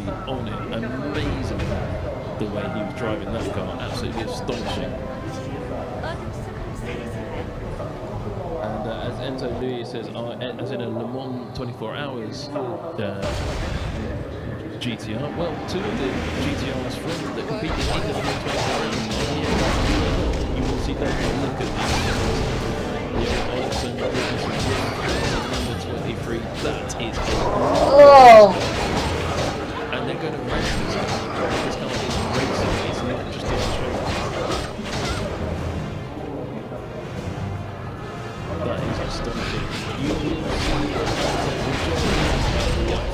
absolutely on it. Amazing the way he was driving that car, absolutely astonishing. And as Enzo Louis says, as in a Le Mans 24 Hours GTR, well, two of the GTRs from that competed in the Le Mans 24 Hours are here. You will see them look at the Ericsson number 23. That is and they're going to race this car. This car is racing, it's not just a show. That is astonishing. You will see the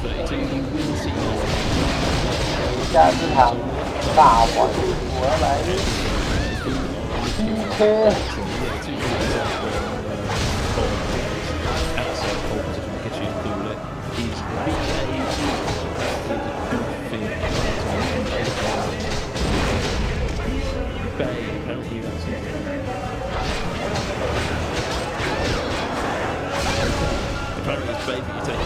32, you will see apparently it's Bay that you take.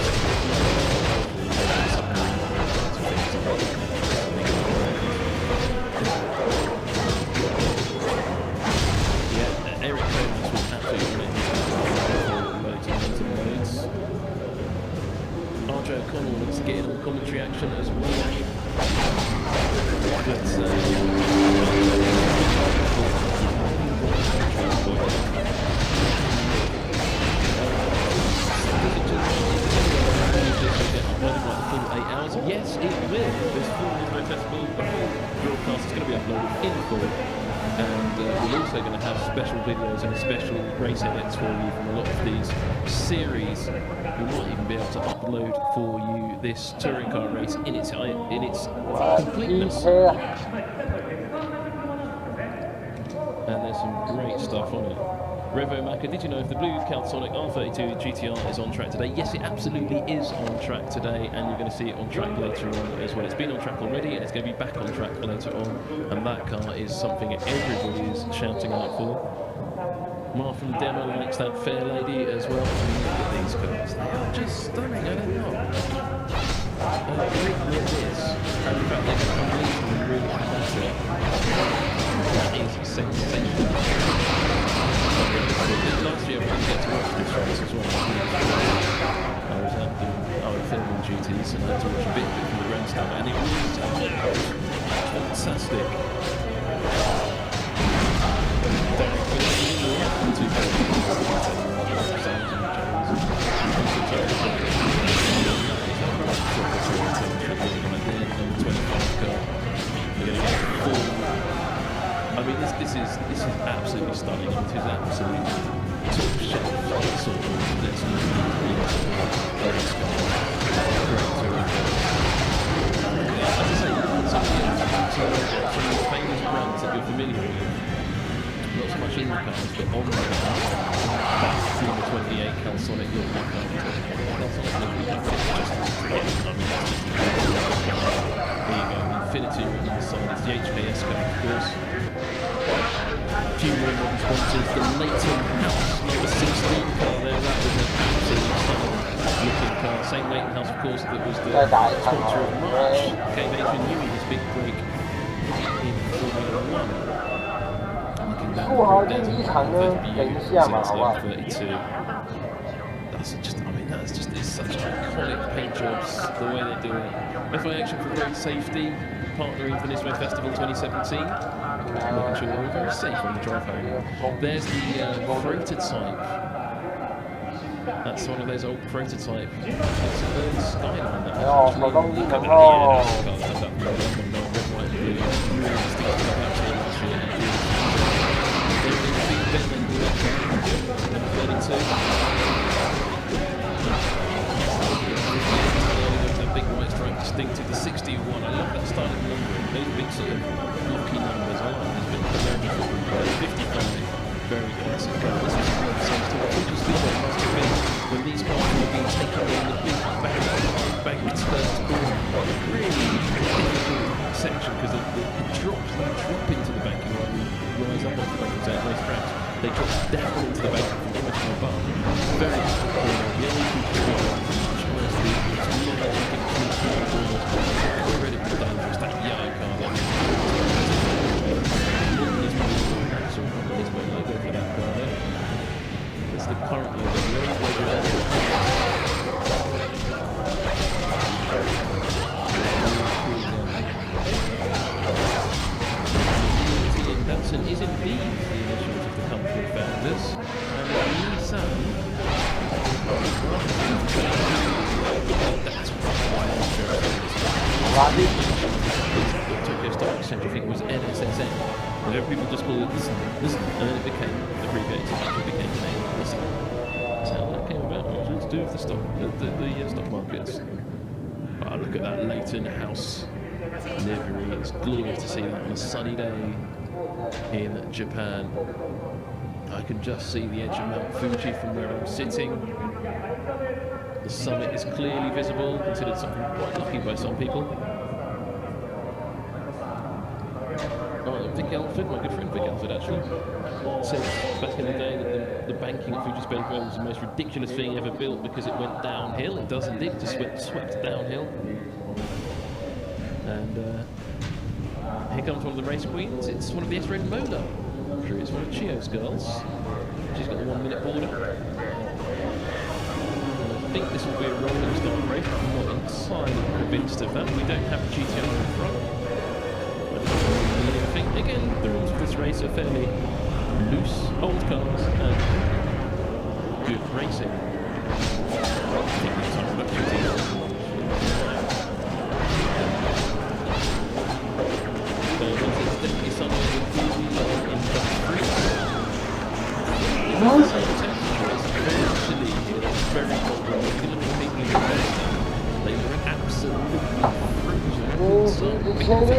Yeah, Eric Jones was absolutely loads. RJ O'Connell looks to get in on commentary action as well. Yes, it will. This full Nismo Festival broadcast is going to be uploaded in full, and we're also going to have special videos and special race edits for you from a lot of these series. We might even be able to upload for you this touring car race in its completeness. And there's some great stuff on it. Revo Maka, did you know if the blue Calsonic R32 GTR is on track today? Yes, it absolutely is on track today, and you're going to see it on track later on as well. It's been on track already, and it's going to be back on track later on, and that car is something everybody is shouting out for. Martin Demo likes that fair lady as well. Look at these cars, they are just stunning, I don't know. Great this, and in fact they're going to come later and really add that to it. That is sensational. Last year I didn't get to watch this race as well. I was out filming duties and I had to watch a bit from the grandstand, and it was fantastic. I mean, this is absolutely stunning. It is absolutely top shelf sort of. There's as I say, some of the famous brands that you're familiar with, not so much in the cars, but on the cars. That's number 28 Calsonic look like that. Calsonic look like there you go, Infinity on the side. It's the HKS car, of course. A few more modern sponsors, the Leighton House number 16 car there, that was an absolutely stunning looking car. Same Leighton House, of course, that was the sponsor of March. Gave Adrian Newey his big break in Formula 1. Looking down the 32. That's just it's such iconic paint jobs, the way they do it. FI Action for Road Safety, partnering for Nismo Festival 2017. Making sure we're very safe on the drive home. There's the prototype. That's one of those old prototype. It's a Skyline that has actually. Look at that big white stripe distinctive, the 61. I love that style of numbering. Those big sort of blocky numbers. I like this bit of American football. 55. Very classic car. This is great sense to watch. Just think what it must have been when these cars were being taken in the big banked first corner. Really difficult section because they drop into the banking rather than rise up onto the banking. So at most tracks, they drop down into the banking from almost from above. Very difficult. The only thing much more speed. It's not like you can keep almost Tokyo Stock Exchange, I think it was NSSN. And people just called it Listen, and then it became abbreviated, it became the name Listen. That's how that came about. It was to do with the stock markets. Oh, look at that Leighton House livery. It's glorious to see that on a sunny day in Japan. I can just see the edge of Mount Fuji from where I'm sitting. The summit is clearly visible, considered something quite lucky by some people. Vic Elford, my good friend Vic Elford actually, said back in the day that the banking at Fuji Space Rail was the most ridiculous thing ever built because it went downhill. It does indeed, just swept downhill. And here comes one of the race queens. It's one of the S-Red Mola crew. It's one of Chio's girls. She's got the 1 minute border. I think this will be a rolling start race. I'm not entirely convinced of that. We don't have a GTR in front. Again, the rules of this race are fairly loose, old cars, and good racing. Very cold. If you look at people in the race, they were absolutely frozen.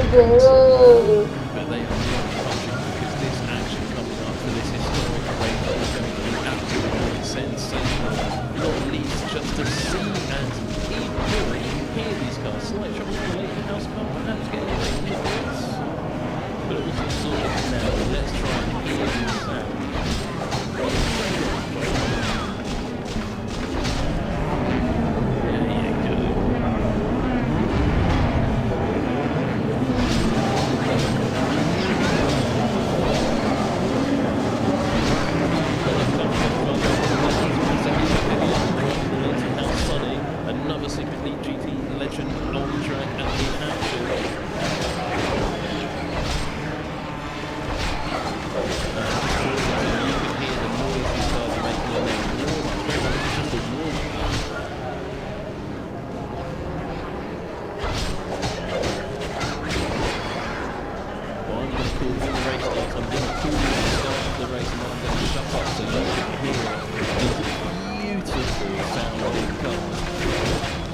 But they are not touching because this action coming after this historic race is going to be absolutely sensational. Not least just to see and hear these cars. Slight trouble with the Leighton House car, perhaps getting away from the race. But also sort of now, let's try and hear these sounds.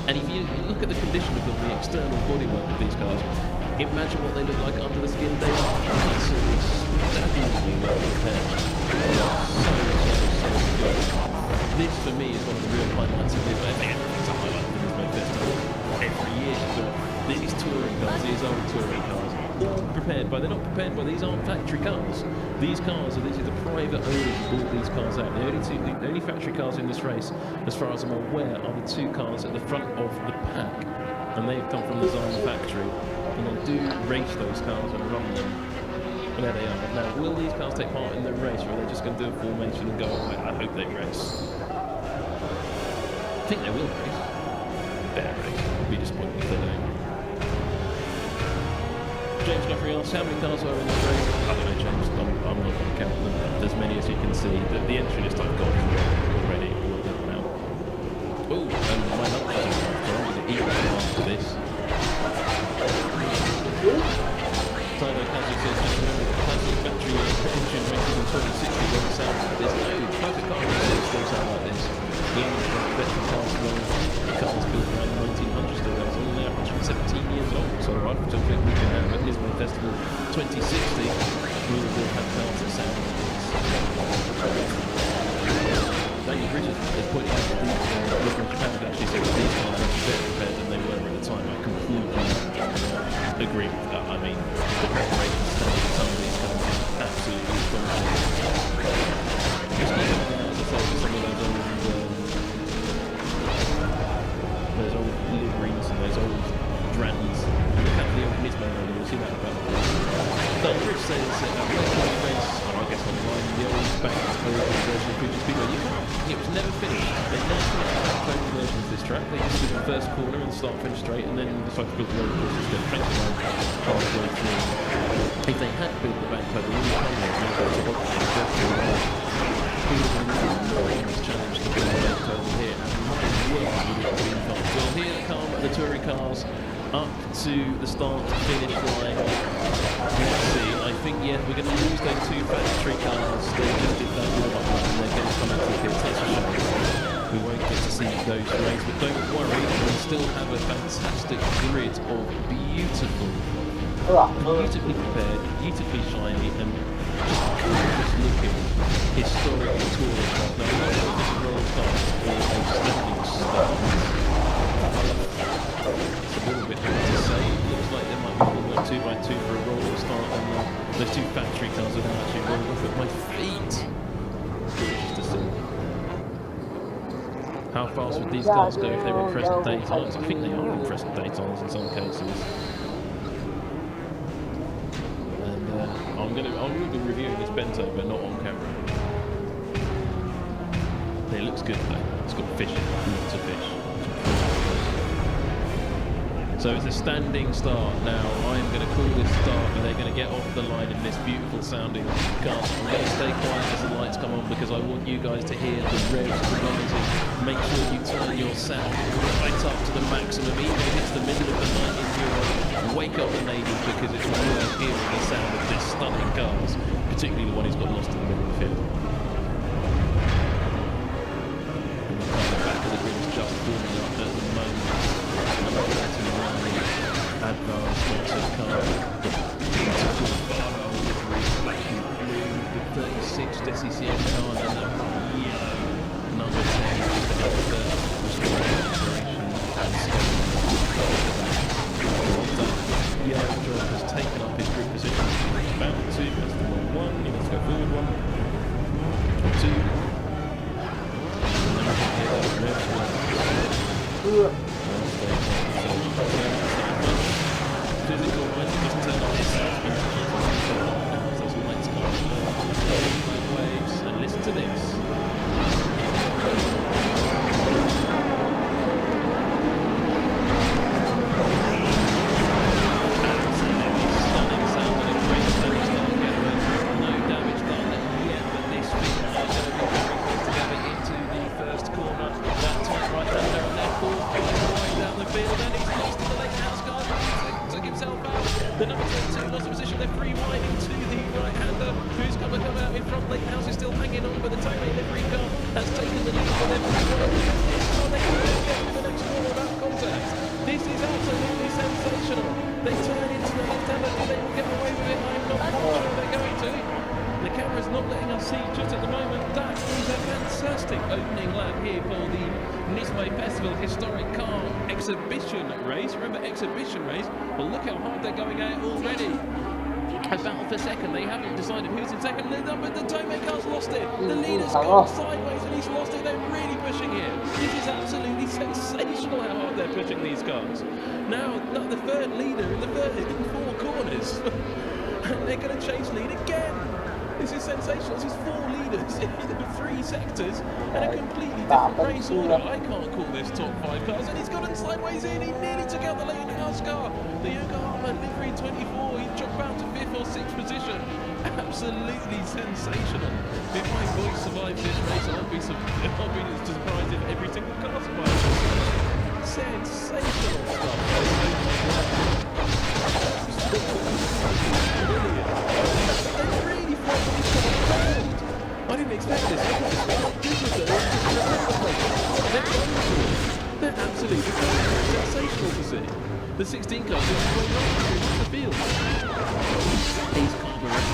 And if you look at the condition of them, the external bodywork of these cars, imagine what they look like under the skin. They are absolutely staggeringly well repaired. So good. This, for me, is one of the real highlights of the event. Everything's a highlight of the Lisbon Festival every year. But these touring cars, these old touring cars, all prepared by, they're not prepared by, these aren't factory cars. These cars are, these are the private owners who bought these cars out. The only factory cars in this race, as far as I'm aware, are the two cars at the front of the pack. And they've come from the Zama factory. And they do race those cars and run them. And there they are. Now, will these cars take part in the race, or are they just going to do a formation and go away? I hope they race. I think they will race. Their race. It'll be disappointing if they don't. James Guthrie asks, how many cars are in this race? I don't know, James. I'm not going to count them. There's many as you can see. The entry list I've got already will be out. Oh, and my lunch is after. I'm going to eat right after this. Tyler Cassie says, just remember the classic battery engine races in 2060 won't sound like this. No, private car races still sound like this. The only veteran cars cars built around the 1900s still goes on. They're 117 years old. So I don't think we can have at Lisbon Festival 2060. We will have cars that sound like this. Daniel Bridges is pointing out that the local Japan actually said that these cars are better prepared than they were at the time. I completely agree with that. I mean, the preparation standard of some of these cars is absolutely astonishing. Just looking at that, as I said, some of those old liveries and those old drams. Look at the old Nismo logo, you'll see that about the Daniel Bridge says that race, I guess online, the old banked version of Fuji Speedway, it was never finished. They never finished the banked version of this track. They just did the first corner and start finish straight, and then decided to build the road courses to crank the road halfway through. If they had built the bank over, they would have come there and go to enormous challenge to build the bank over here, and my word, would it have been fun. So here they come, the touring cars. up to the start-finish line. Let's see, I think, yeah, we're going to lose those two factory cars. They just did that warm-up run, and they're going to come out to the pits. That's a shame. We won't get to see those races, but don't worry, we still have a fantastic grid of beautifully prepared, beautifully shiny, and just looking historic touring cars. Now, I'm not sure if this is roll start or a standing start. It's a little bit hard to say. It looks like there might be a 2x2 for a rolling start, and those two factory cars are now actually rolling off at my feet. Gorgeous to see. How fast would these cars go if they were present day times? I think they are in present day times in some cases. And I will be reviewing this Bento, but not on camera. It looks good though. It's got fish in it, lots of fish. So it's a standing start now. I'm going to call this start, and they're going to get off the line in this beautiful sounding car. I'm going to stay quiet as the lights come on because I want you guys to hear the revs rising. Make sure you turn your sound right up to the maximum, even if it's the middle of the night in Europe. Wake up the neighbours because it's worth hearing the sound of this stunning cars, particularly the one who's got lost in the middle of the field. And the back of the grid is just forming up at the moment. Advanced of car, the beautiful Barrow livery, black and blue, the 36 DCCM car, and the yellow number 10 just ahead of the restoration and schedule. The yellow driver has taken up his grid position. About two, that's the wrong one. He wants to go forward one. Two. And then we can physical when you just turn on this those lights come on, waves, and listen to this. Absolutely stunning sound and a great standing start again. No damage done yet, but this week are going to be very together into the first corner. That tight right down there on their fourth, right down the field, and he's lost to the late house guard. Himself out. The number 22 lost the position. They're free winding to the right-hander, who's going to come out in front. Late House is still hanging on, but the Tony livery car has taken the lead for them. They can get to the next corner without contact. This is absolutely sensational. They turn into the left-hander and they will get away with it. I'm not sure they're going to. The camera's not letting us see just at the moment. That is a fantastic opening lap here for the Nismo Festival Historic Car Exhibition Race. Remember, Exhibition Race? Well, look how hard they're going at it already. A battle for second. They haven't decided who's in second. But the Tomei car's lost it. The leader's gone sideways and he's lost it. They're really pushing here. This is absolutely sensational how hard they're pushing these cars. Now, the third leader in four corners. And they're going to chase lead again. This is sensational. This is four leaders in three sectors and a completely different race order. I can't call this top five cars, and he's gotten sideways in. He nearly took out the Leighton House car. The Yokohama livery 24. He dropped down to 5th or 6th position. Absolutely sensational. If my voice survives this race, I'll be surprised if every single car survives this race. Sensational stuff. I didn't expect this. They're absolutely sensational to see. The 16 cars are going right the field. These carburetors is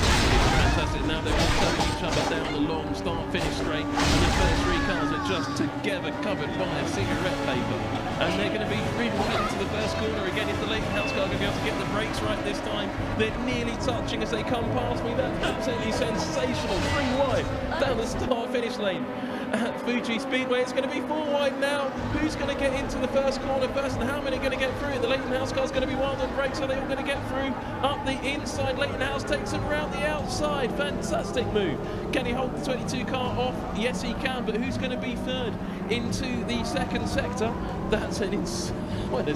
fantastic. Now they're all telling each other down the long start-finish straight, and the first three cars are just together covered by a cigarette paper. And they're going to be free right into the first corner again. If the Leighton House car can be able to get the brakes right this time, they're nearly touching as they come past me. That's absolutely sensational. 3 wide down the start-finish lane at Fuji Speedway. It's going to be 4 wide now. Who's going to get into the first corner first, and how many are going to get through it? The Leighton House car is going to be wild on brakes, so they're all going to get through up the inside. Leighton House takes them around the outside. Fantastic move. Can he hold the 22 car off? Yes, he can, but who's going to be third into the second sector? That's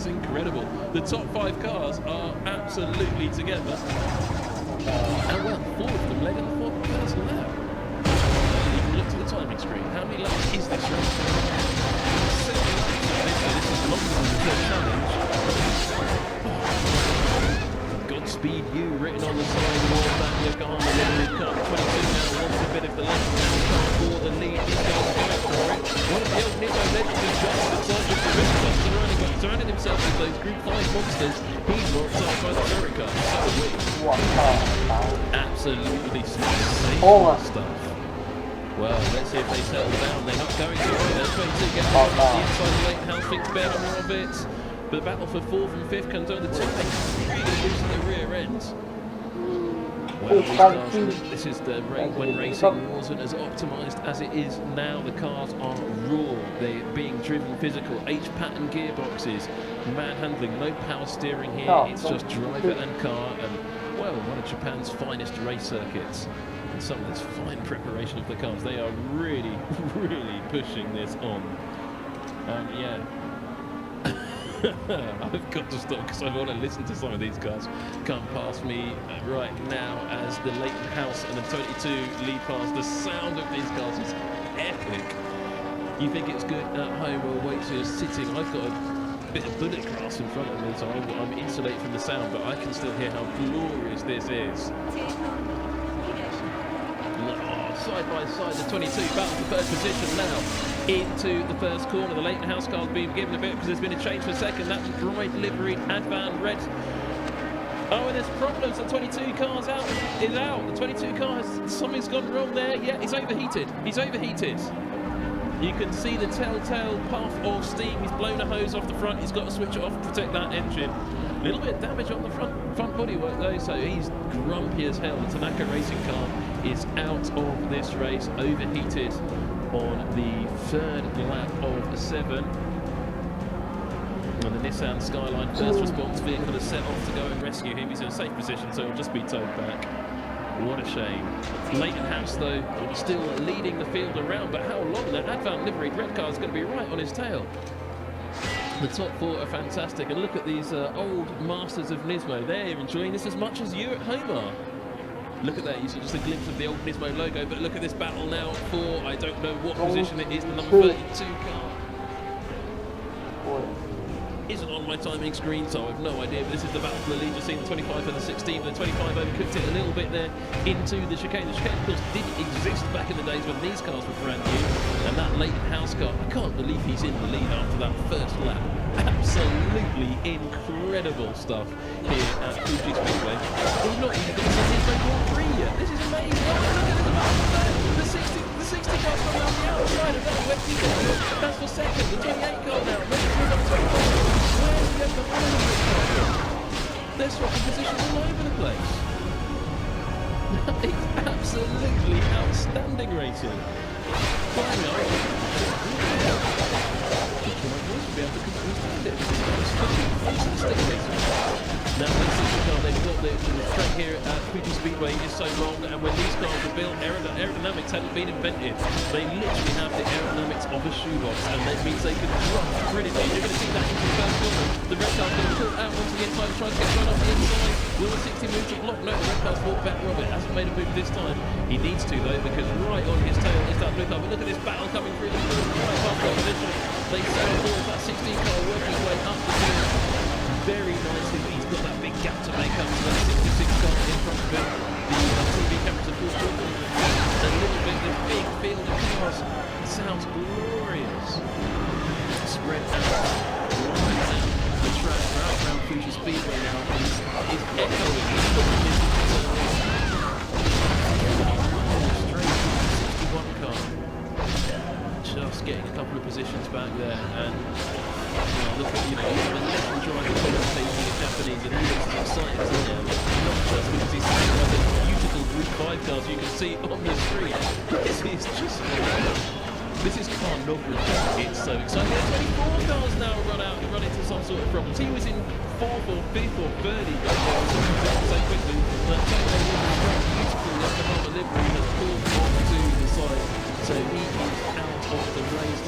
incredible. The top 5 cars are absolutely together. And well, 4 of them led in the 4th lap. You can look to the timing screen. How many laps is this race? 7 laps. This is longer than the challenge. Speed U written on the side of that Yokohama Limited Cup. 22 now wants a bit of the left hand for the lead. These guys are going for it. One of the old Nizmo legends is just inside with the wrist buster running, but surrounding himself with those Group 5 monsters. He's knocked out by the America. So we absolutely sensational stuff. Well, let's see if they settle down. They're not going to. They're going to get the inside the late house thinks better of it. But the battle for 4th and 5th comes down to 2. They really lose the rear end. Well, these cars, this is the when racing wasn't as optimised as it is now. The cars are raw. They're being driven physical. H-pattern gearboxes, manhandling, no power steering here. It's just driver and car. And well, one of Japan's finest race circuits. And some of this fine preparation of the cars. They are really, really pushing this on. Yeah. I've got to stop because I want to listen to some of these guys come past me right now as the Leighton House and the 22 lead past. The sound of these cars is epic. You think it's good at home or wait till you're sitting. I've got a bit of bullet glass in front of me, so I'm insulated from the sound, but I can still hear how glorious this is. Side by side, the 22 battle for 3rd position now into the first corner. The Leighton House car's being given a bit because there's been a change for 2nd. That's bright liveried Advan Red. Oh, and there's problems. The 22 car's is out. The 22 car something's gone wrong there. Yeah, he's overheated. He's overheated. You can see the telltale puff of steam. He's blown a hose off the front. He's got to switch it off to protect that engine. A little bit of damage on the front bodywork though, so he's grumpy as hell. The Tanaka racing car is out of this race, overheated on the 3rd lap of 7. And the Nissan Skyline first response vehicle is set off to go and rescue him. He's in a safe position, so he'll just be towed back. What a shame. Leighton House, though, still leading the field around, but how long? That Advan liveried red car is going to be right on his tail. The top 4 are fantastic, and look at these old masters of Nismo. They're enjoying this as much as you at home are. Look at that, you see just a glimpse of the old Nismo logo, but look at this battle now for, I don't know what position it is, the number 32 car. Isn't on my timing screen, so I have no idea, but this is the battle for the lead. You're seeing the 25 and the 16, the 25 overcooked it a little bit there into the chicane. The chicane, of course, didn't exist back in the days when these cars were brand new, and that Leighton House car, I can't believe he's in the lead after that first lap. Absolutely incredible stuff here at Fuji Speedway. We've not even got to see his Grand 3 yet. This is amazing. Oh, look at the battle there. The 60 car's coming out the outside of that. Where's he going? That's for 2nd. The 28 car now. Where's the other car? They're swapping positions all over the place. It's absolutely outstanding racing. Flying up. Now they've got the track here at Fuji Speedway is so long, and when these cars are built, aerodynamics hadn't been invented. They literally have the aerodynamics of a shoebox, and that means they can drop brilliantly. You're going to see that into the first corner. The red car's going to pull out onto the inside and try to get right off the inside. Will the 60 move to block? No, the red car's walked back. Robert hasn't made a move this time. He needs to though, because right on his tail is that blue car. But look at this battle coming through the right past opposition. They sail forward, that 16 car working his way up the field very nicely, but he's got that big gap to make up to that 66 car in front of him. The TV cameras are full talking a little bit. This big field of cars sounds glorious. Spread out right down the track, right around Fuji Speedway now is echoing. He's got his straight 61 car. Just getting a couple of positions back there, and look at, the legend driver commentating in Japanese, and he looks as excited as him. Not just because he's seeing one of the beautiful Group 5 cars you can see on the screen. This is carnography. It's so exciting. There's 24 cars now run into some sort of problems. He was in 4th or 5th or 30th so quickly. That beautiful Yokohama livery has pulled onto the side, so he is out of the race.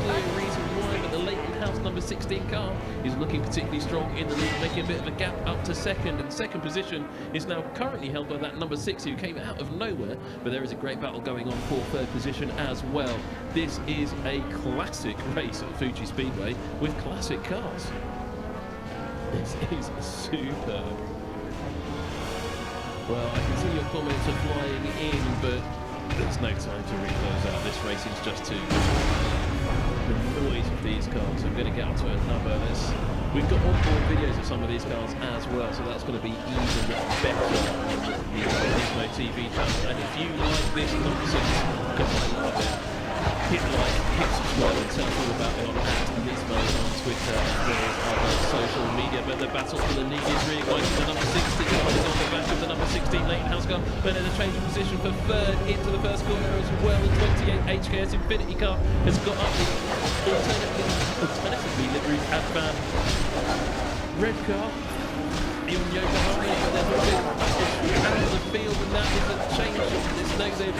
No reason why, but the Leighton House number 16 car is looking particularly strong in the lead, making a bit of a gap up to 2nd, and 2nd position is now currently held by that number 6 who came out of nowhere, but there is a great battle going on for 3rd position as well. This is a classic race at Fuji Speedway with classic cars. This is superb. Well, I can see your comments are flying in, but there's no time to read those out. This racing's just too good. The noise of these cars. I'm going to get up to another. We've got onboard videos of some of these cars as well, so that's going to be even better on the Nismo TV channel. And if you like this nonsense, because I love it, hit like, hit subscribe, and tell us all about it on @Nismo on Twitter and various other social media. But the battle for the lead is really going to the number 60 car is on the back of the number 16 Leighton House car, but in a change of position for third into the first corner as well. The 28 HKS Infinity car has got up the alternatively liveried Advan red car in Yokohama, but there's a bit out of the field, and that is a change. It's no they've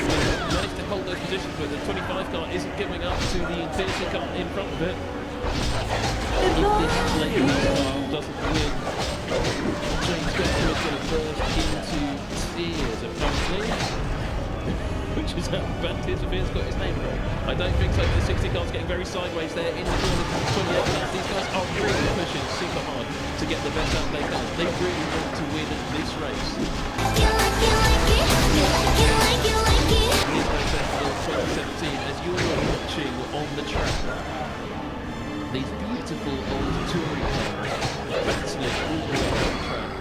managed to hold those positions, but the 25 car isn't giving up to the Infinity car in front of it. If this Leighton car doesn't win, James Becker is going to burst into tears apparently, which is an advantage if he's got his name wrong. I don't think so. The 60 car's getting very sideways there in the corner from 28 cars. These guys are really pushing super hard to get the best out they can. They really want to win this race. Nismo Festival 2017, as you're watching on the track, these beautiful old touring cars battling all the way down the track.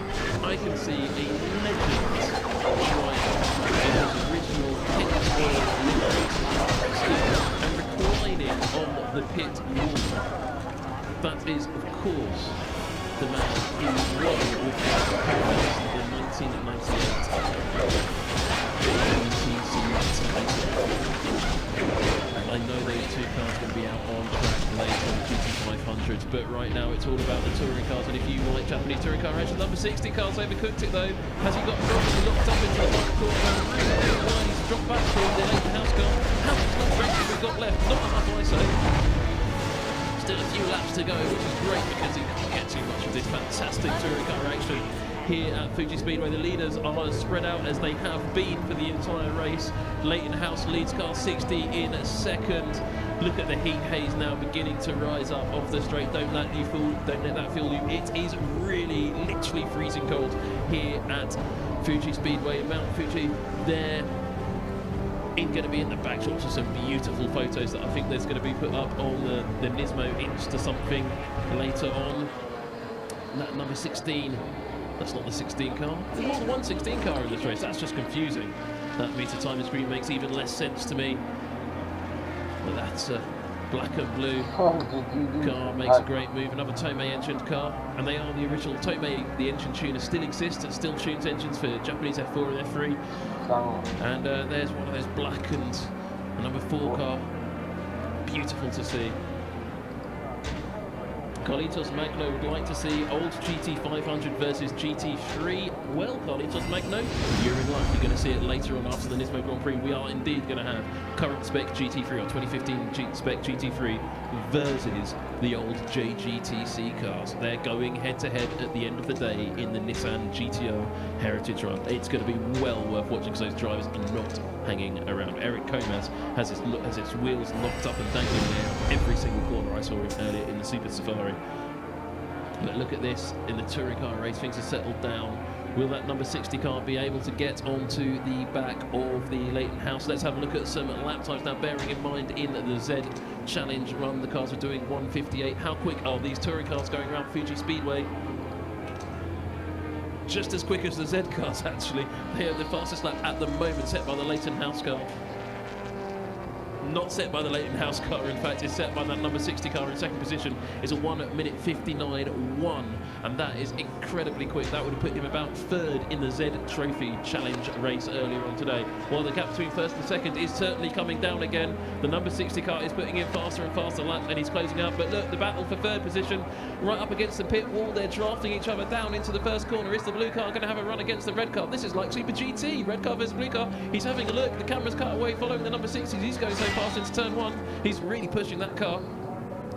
I can see a legend driver in his original pit oil livery and reclining on the pit wall. That is, of course, the man who won with the 1998 GTC title. I know those two cars are going to be out on track later on the GT500s, but right now it's all about the touring cars. And if you like Japanese touring car action, number 60 cars overcooked it though. Has he got properly locked up into the front corner? He's dropped back from the Leighton House car. How much more range have we got left? Not enough, I say. Still a few laps to go, which is great because he can't get too much of this fantastic touring car action here at Fuji Speedway. The leaders are spread out as they have been for the entire race. Leighton House leads car 60 in second. Look at the heat haze now beginning to rise up off the straight. Don't let that fool you. It is really literally freezing cold here at Fuji Speedway. Mount Fuji there. Going to be in the backdrops of some beautiful photos that I think there's going to be put up on the Nismo Insta something later on. That number 16, that's not the 16 car. There's more than one 16 car in this race. That's just confusing. That meter timing screen makes even less sense to me. But that's black and blue car makes a great move. Another Tomei engined car, and they are the original Tomei. The engine tuner still exists and still tunes engines for Japanese F4 and F3. And there's one of those blackened number 4 car. Beautiful to see. Carlitos Magno would like to see old GT500 versus GT3. Well, Carlitos Magno, you're in luck. You're going to see it later on after the Nismo Grand Prix. We are indeed going to have current spec GT3 or 2015 spec GT3 versus the old JGTC cars. They're going head-to-head at the end of the day in the Nissan GTO Heritage Run. It's going to be well worth watching because those drivers are not hanging around. Eric Comas has his wheels knocked up and dangling there every single corner. I saw him earlier in the Super Safari. But look at this, in the touring car race, things have settled down. Will that number 60 car be able to get onto the back of the Leighton House? Let's have a look at some lap times now, bearing in mind in the Z Challenge run, the cars are doing 1:58. How quick are these touring cars going around Fuji Speedway? Just as quick as the Z cars, actually. They are the fastest lap at the moment, set by the Leighton House car. Not set by the Leighton House car, in fact, it's set by that number 60 car in second position. It's a 1:59.1, and that is incredibly quick. That would have put him about third in the Z Trophy Challenge race earlier on today. While the gap between first and second is certainly coming down again. The number 60 car is putting in faster and faster laps, and he's closing up. But look, the battle for third position right up against the pit wall. They're drafting each other down into the first corner. Is the blue car going to have a run against the red car? This is like Super GT. Red car versus blue car. He's having a look. The camera's cut away following the number 60s. He's going so fast into turn 1. He's really pushing that car.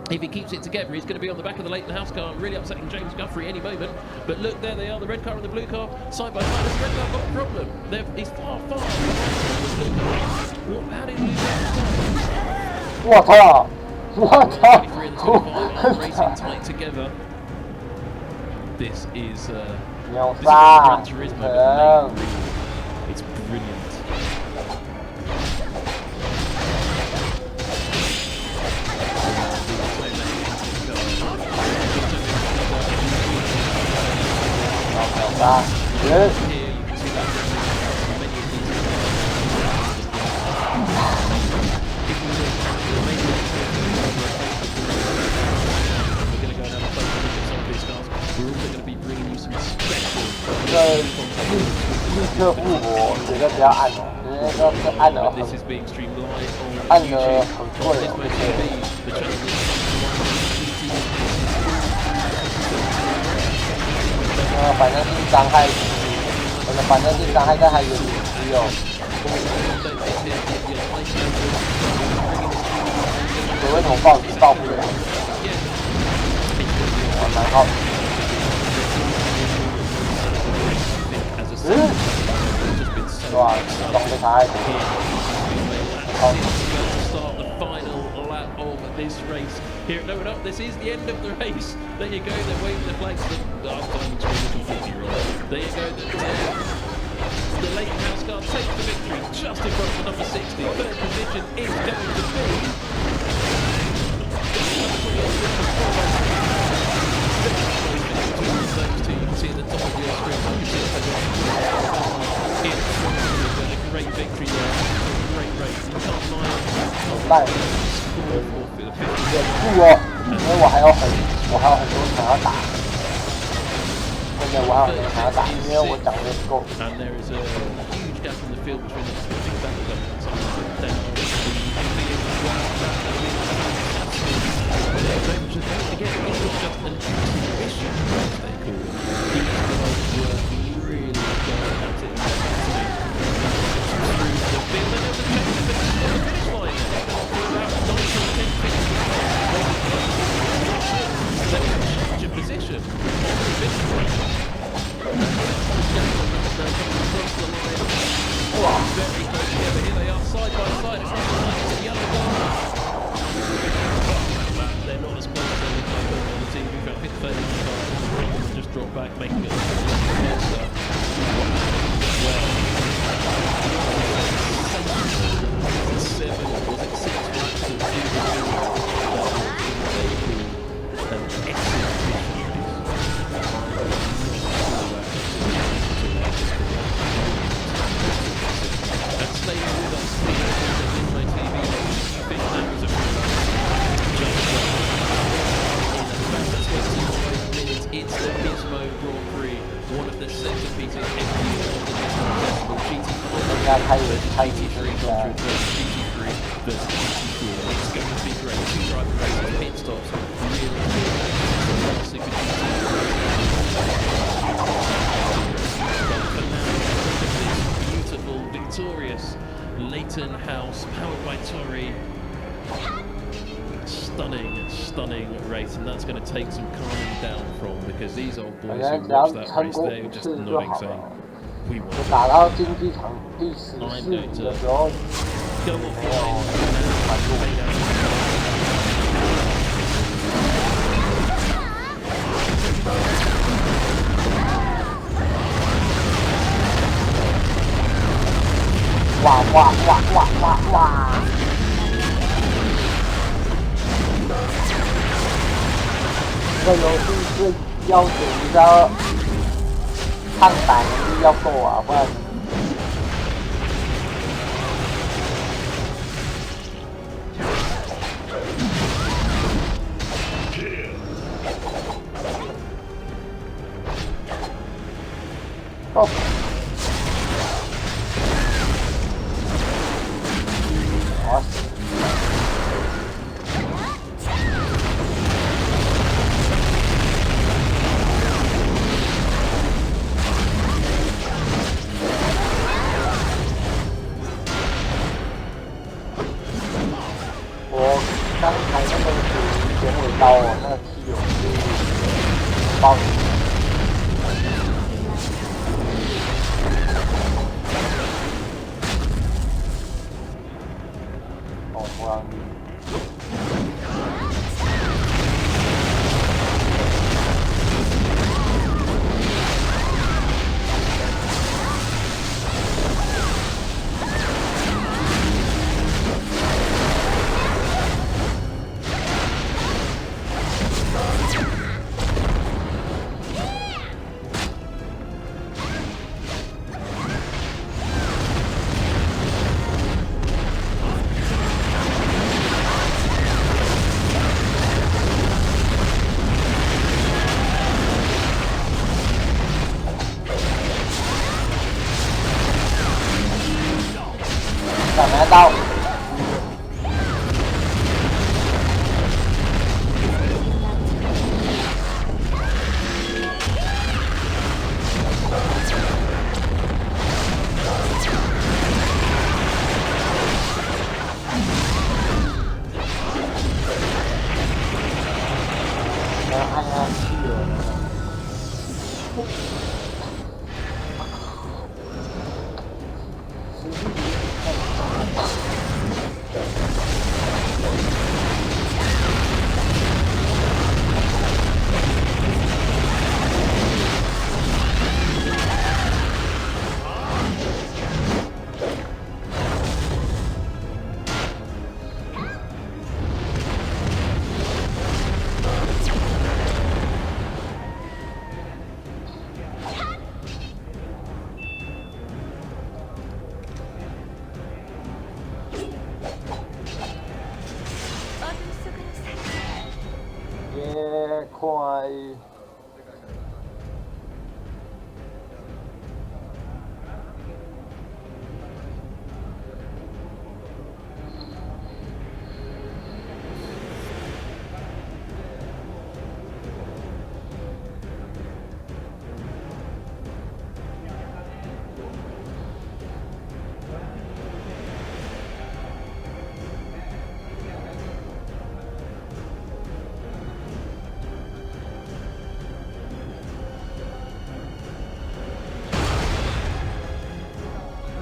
If he keeps it together, he's going to be on the back of the Leighton House car, really upsetting James Guthrie any moment. But look, there they are, the red car and the blue car, side by side. This red car got a problem. He's far, far behind the blue car. How did he do that? What? 23 and 25 are racing tight together. This is Gran Turismo, but 啊，人 Here you can see that many of these cars. If we look at the main we're going to go and have a closer look at some of these cars. We're also going to be bringing you some special 这个立刻复活，觉得比较暗哦，因为那是暗了很 This is being streamed live on 暗 YouTube. 了很贵 This 哦， may be the channel that's 反正是伤害，反正是伤害在还有只有所谓什么报不了，我蛮好。 哇，装的太多。 start the final lap of this race. Here, no, this is the end of the race. There you go, they're waving their flags. I'm completely wrong. There you go. The Leighton House car takes the victory just in front of number 60. Third position is going to be. Those two you can see at the top of your screen. A great victory there. Great race. You can't mind. 烂，忍住哦，因为我还有很多场要打，真的我还有很多场要打，因为我讲的不够。 And there is a huge gap in the field between the two. That will go down. Don't forget, it was just an exhibition race they call it. These guys were really going at it. Through the field, and there was a change of the finish line. About 19 finish there was a change of position on the finish line. Across the line. Very close together. Here they are, side by side across the line. It's the other guy. They're not as close as they look like on the TV. I think the third just dropped back, making it a little closer. Well, 7 was it 6 laps of an excellent and stay with us on my TV. You think that was a it's the Gizmo Grand Prix, one of the centerpieces every year of the Gizmo Festival. GT3 versus GT3 versus GT4. It's going to be great. Two driving races, pit stops, really good. Super GT. But for now, this beautiful, victorious Leighton House, powered by Torrey. Stunning race, and that's going to take some calming down from, because these old boys who watch that race, they're just nodding saying, we want it. 打到竞技场第14名的时候， Go offline. 哇！这个游戏最要求你知道抗打能力要够啊，不然。哦。好。刚才那个剪尾刀哦，那个踢我是爆死。想拿刀。按下去了。耶，快！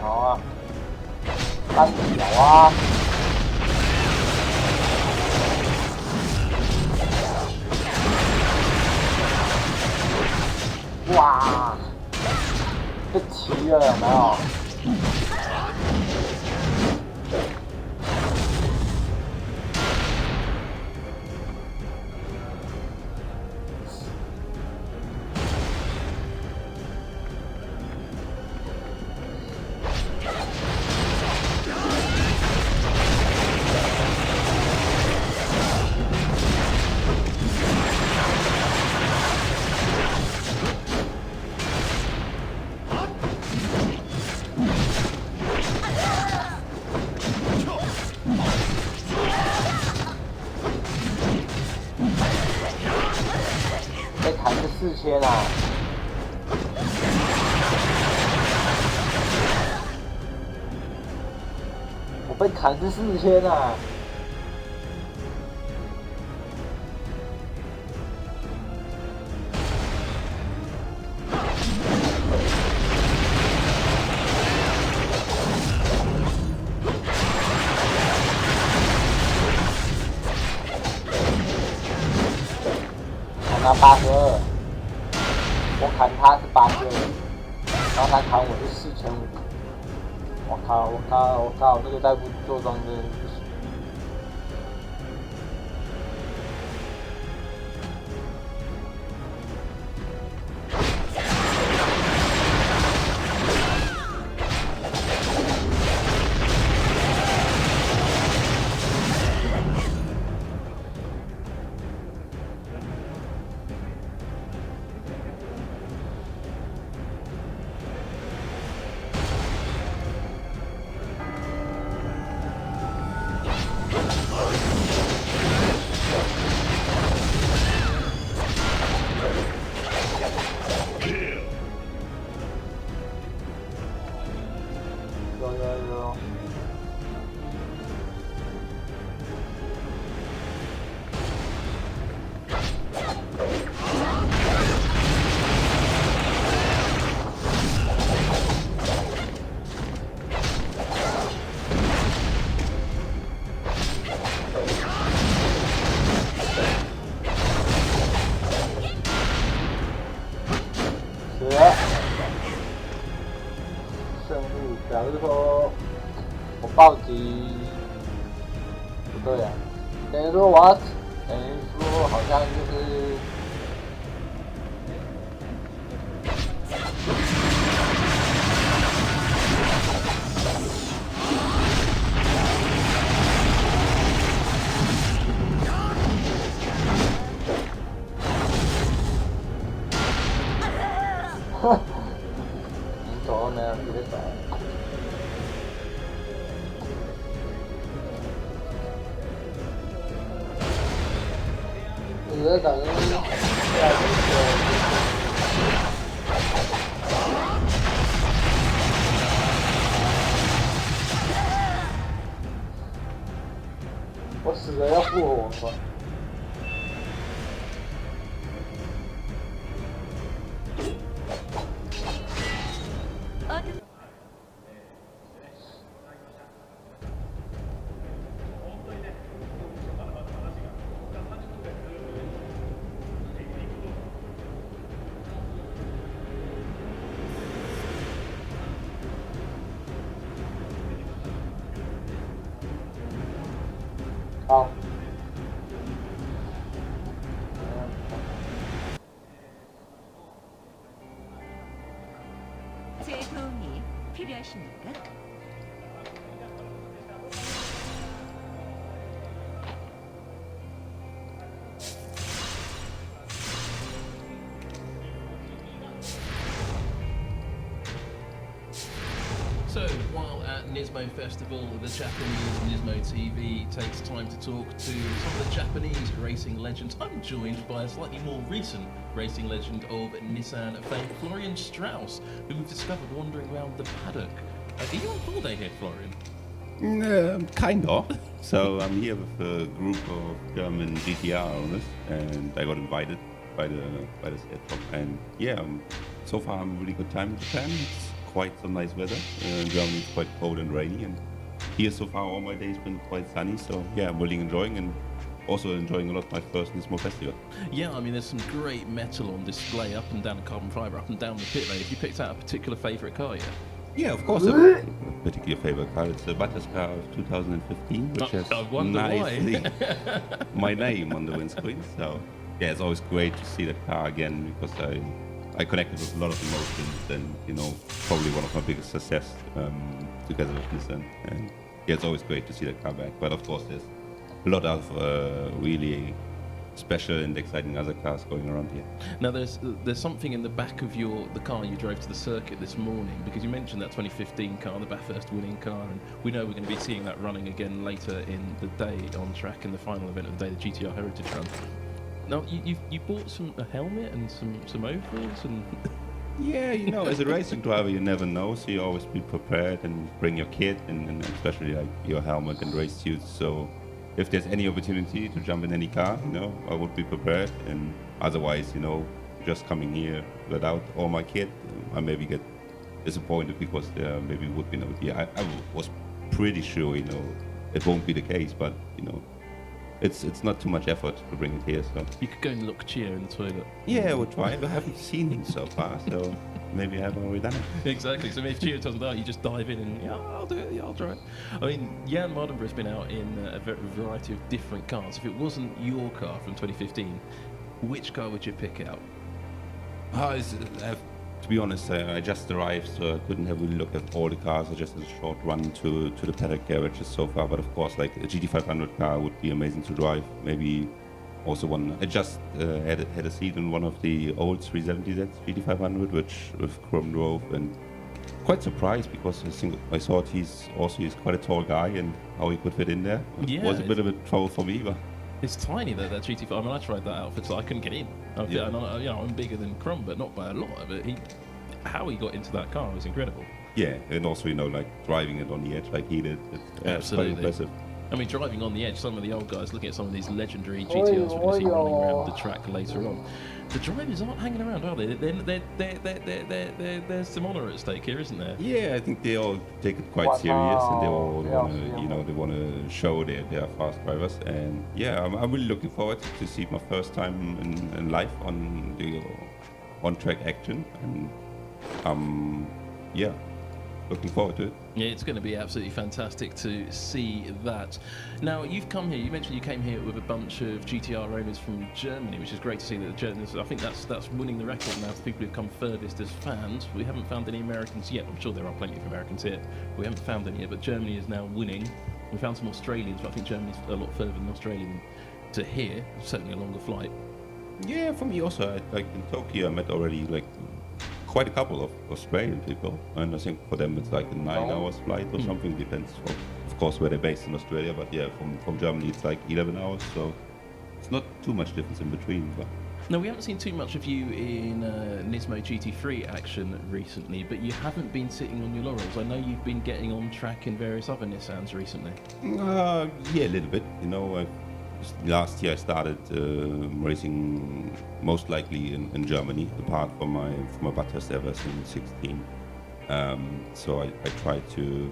好啊，单脚啊！哇，被骑了有没有？被砍是4000啊！我被砍是4000啊！砍他82，我砍他是82，然后他砍我是4500。我靠！这个再不做装真的不行。有。胜利，假如说我暴击，不对啊，等于说我要，等于说好像就是你走都没有，直接走。你的感觉越来越久。我死了要复活吗？好。 제 도움이 필요하십니까? So, while at Nismo Festival, the Japanese Nismo TV takes time to talk to some of the Japanese racing legends, I'm joined by a slightly more recent racing legend of Nissan fame, Florian Strauss, who we've discovered wandering around the paddock. Are you on holiday here, Florian? Kind of. So I'm here with a group of German GTR owners, and I got invited by the top. And yeah, so far I'm really good time in Japan. It's quite some nice weather. Germany is quite cold and rainy, and here so far all my days been quite sunny. So yeah, I'm really enjoying and also enjoying a lot my first Nismo Festival. Yeah, I mean, there's some great metal on display up and down the carbon fibre, up and down the pit lane. Have you picked out a particular favourite car yet? Yeah, of course. A particular favorite car. It's the Butters car of 2015, which has I wonder nicely why. my name on the windscreen. So yeah, it's always great to see the car again because I connected with a lot of emotions and probably one of my biggest success together with Nissan. And yeah, it's always great to see the car back. But of course, there's a lot of really special and exciting other cars going around here. Now, there's something in the back of the car you drove to the circuit this morning, because you mentioned that 2015 car, the Bathurst winning car, and we know we're going to be seeing that running again later in the day on track in the final event of the day, the GTR Heritage Run. Now, you bought a helmet and some overalls and. Yeah, as a racing driver, you never know, so you always be prepared and bring your kit and especially like your helmet and race suits. So if there's any opportunity to jump in any car, I would be prepared. And otherwise, just coming here without all my kit, I maybe get disappointed because there maybe would be no gear. I was pretty sure, it won't be the case, but it's not too much effort to bring it here. So you could go and look cheer in the toilet. Yeah, we'll try. I haven't seen him so far, so maybe I haven't already done it. Exactly. So if Gio doesn't die, you just dive in and I'll do it. Yeah, I'll try it. I mean, Jan Mardenborough's been out in a variety of different cars. If it wasn't your car from 2015, which car would you pick out? To be honest, I just arrived, so I couldn't have really looked at all the cars. I just had a short run to the paddock garages so far. But of course, like a GT500 car would be amazing to drive. Maybe also one. I just had a seat in one of the old 370Z GT500, which with chrome drove, and quite surprised because I thought he's quite a tall guy, and how he could fit in there was a bit of a trouble for me, but. It's tiny, that GT5. I mean, I tried that outfit, so I couldn't get in. Yeah. And I'm bigger than Crum, but not by a lot. But how he got into that car was incredible. Yeah, and also, like driving it on the edge like he did, it's quite impressive. I mean, driving on the edge, some of the old guys looking at some of these legendary GTRs we're going to see running around the track later on. The drivers aren't hanging around, are they? There's some honour at stake here, isn't there? Yeah, I think they all take it quite serious, and they all want to show they're fast drivers. And yeah, I'm really looking forward to see my first time in life on the on-track action, and yeah. Looking forward to it. Yeah, it's going to be absolutely fantastic to see that. Now, you've come here, you mentioned you came here with a bunch of GTR owners from Germany, which is great to see that the Germans, I think that's winning the record now for people who've come furthest as fans. We haven't found any Americans yet. I'm sure there are plenty of Americans here. We haven't found any yet, but Germany is now winning. We found some Australians, but I think Germany's a lot further than Australia to here. Certainly a longer flight. Yeah, for me also, like in Tokyo, I met already quite a couple of Australian people, and I think for them it's like a 9 hours flight or something, depends of course where they're based in Australia, but yeah, from Germany it's like 11 hours, so it's not too much difference in between. But No, we haven't seen too much of you in Nismo GT3 action recently, but you haven't been sitting on your laurels. I know you've been getting on track in various other Nissans recently. yeah, a little bit. You know, last year I started racing most likely in Germany, apart from my Bathurst Evers in 16. So I tried to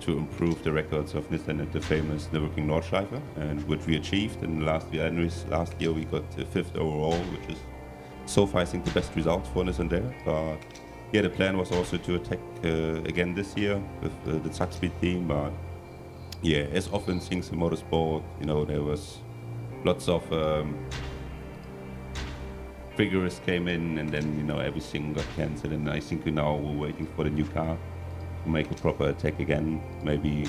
improve the records of Nissan at the famous Nürburgring Nordschleife, and which we achieved in the last year. Last year we got 5th overall, which is so far I think the best result for Nissan there. But yeah, the plan was also to attack again this year with the Zakspeed team. But yeah, as often things in motorsport, you know, there was lots of figures came in, and then you know everything got cancelled. And I think now we're waiting for the new car to make a proper attack again, maybe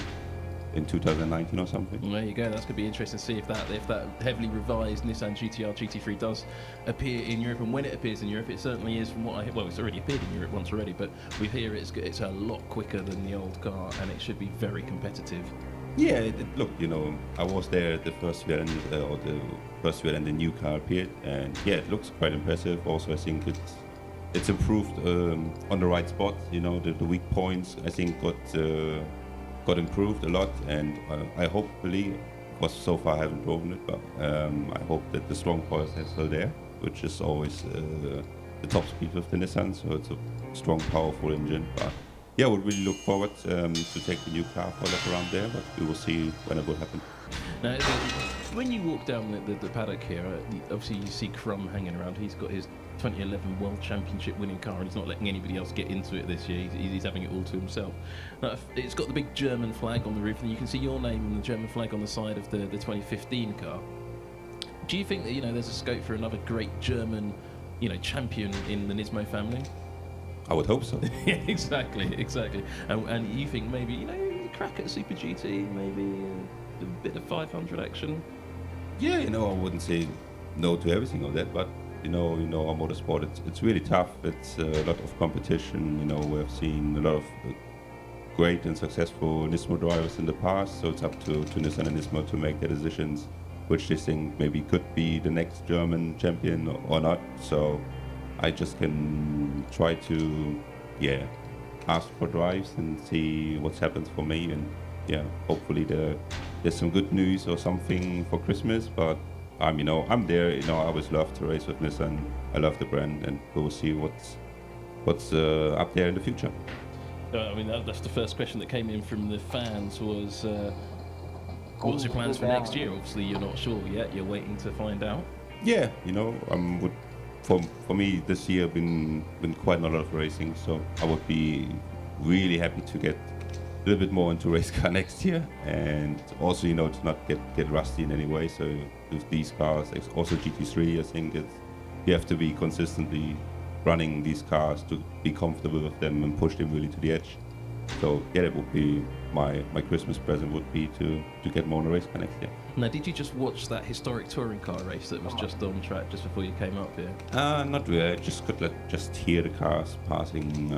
in 2019 or something. Well, there you go. That's going to be interesting to see if that heavily revised Nissan GTR GT3 does appear in Europe. And when it appears in Europe, it certainly is, from what I hear. Well, it's already appeared in Europe once already, but we hear it's a lot quicker than the old car, and it should be very competitive. Yeah, look, you know, I was there at the first year, or the first year, and the new car appeared, and yeah, it looks quite impressive. Also, I think it's improved on the right spot. You know, the weak points I think got improved a lot, and I hopefully, because so far I haven't driven it, but I hope that the strong points are still there, which is always the top speed with the Nissan. So it's a strong, powerful engine. But yeah, I would really look forward to take the new car for a look around there, but we will see when it will happen. Now, when you walk down the paddock here, obviously you see Crum hanging around. He's got his 2011 World Championship winning car, and he's not letting anybody else get into it this year. He's having it all to himself. Now, it's got the big German flag on the roof, and you can see your name and the German flag on the side of the 2015 car. Do you think that, you know, there's a scope for another great German, you know, champion in the Nismo family? I would hope so. Yeah, exactly. And you think maybe, you know, crack at Super GT, maybe a bit of 500 action? Yeah, you know, I wouldn't say no to everything of that, but you know, our motorsport, it's really tough. It's a lot of competition. You know, we've seen a lot of great and successful Nismo drivers in the past, so it's up to Nissan and Nismo to make their decisions, which they think maybe could be the next German champion or not. So I just can try to, ask for drives and see what happens for me, and hopefully there's some good news or something for Christmas. But I'm there. You know, I always love to race with Nissan. I love the brand, and we'll see what's up there in the future. I mean, that's the first question that came in from the fans was, what's your plans for next year? Obviously, you're not sure yet. You're waiting to find out. Yeah, you know, for me this year been quite a lot of racing, so I would be really happy to get a little bit more into race car next year, and also, you know, to not get rusty in any way. So with these cars, also GT3, I think you have to be consistently running these cars to be comfortable with them and push them really to the edge. So yeah, that would be my Christmas present, would be to get more on a race car next year. Now, did you just watch that historic touring car race that was just on track just before you came up here? Not really. I just could just hear the cars passing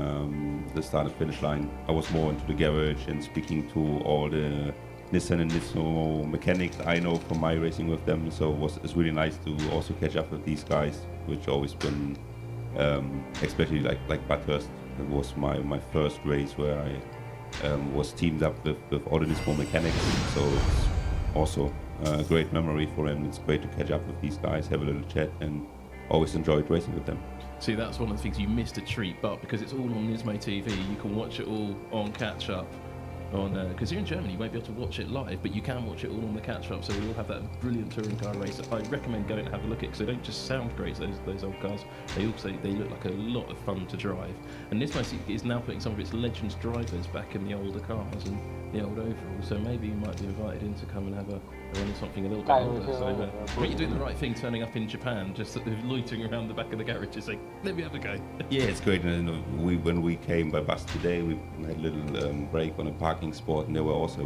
the start and finish line. I was more into the garage and speaking to all the Nissan and Nismo mechanics I know from my racing with them. So it's really nice to also catch up with these guys, which always been, especially like Bathurst. It was my first race where I was teamed up with all the Nismo mechanics. So it's also a great memory for him. It's great to catch up with these guys, have a little chat, and always enjoyed racing with them. See, that's one of the things you missed a treat, but because it's all on Nismo TV, you can watch it all on catch up. Because you're in Germany, you won't be able to watch it live, but you can watch it all on the catch-up. So we'll have that brilliant touring car race. I recommend going and have a look at it, because they don't just sound great, those old cars. They look like a lot of fun to drive. And Nismo is now putting some of its Legends drivers back in the older cars and the old overall. So maybe you might be invited in to come and have a run of something a little bit older. So but you're doing the right thing, turning up in Japan, just loitering around the back of the garage, just saying, "Let me have a go." Yeah, it's great. And when we came by bus today, we had a little break on a parking spot, and they were also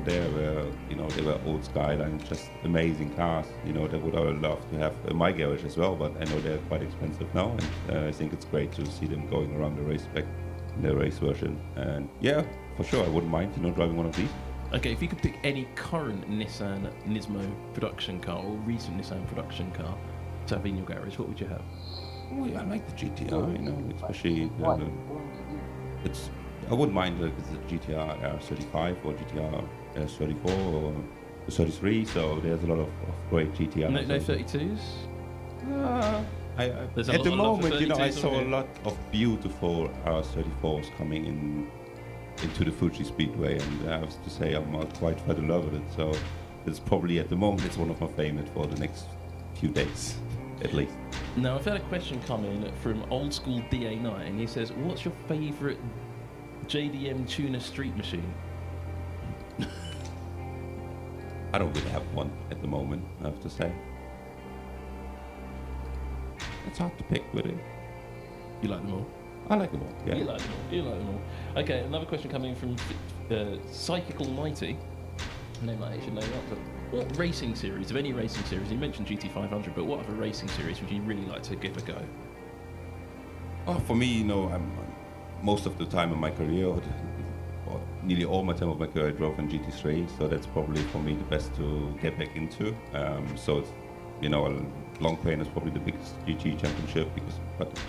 there where, you know, they were old Skylines, just amazing cars, you know, that would I would love to have in my garage as well, but I know they're quite expensive now, and I think it's great to see them going around the racetrack in their race version. And yeah, for sure, I wouldn't mind, you know, driving one of these. Okay, if you could pick any current Nissan Nismo production car or recent Nissan production car to have in your garage, what would you have? Oh, yeah, I like the GTR, you know, especially What? it's. I wouldn't mind like the GTR R35 or GTR S34 or the 33. So there's a lot of great GTR. No 32s? There's a At lot the of love for moment, you know, I 32s, saw a isn't there? lot of beautiful R34s coming into the Fuji Speedway, and I have to say I'm quite fell in love with it. So it's probably at the moment it's one of my favorite for the next few days, at least. Now, I've had a question come in from old school DA9. He says, what's your favourite JDM tuner street machine? I don't really have one at the moment, I have to say. It's hard to pick, really. You like them all? I like them all, yeah. You like them all. You like them all. Okay, another question coming from Psychical Mighty. Name I should know that. What racing series, of any racing series, you mentioned GT500, but what other racing series would you really like to give a go? Oh, for me, you know, most of the time in my career, or nearly all my time of my career, I drove in GT3, so that's probably for me the best to get back into. So it's, you know, Long Plain is probably the biggest GT championship but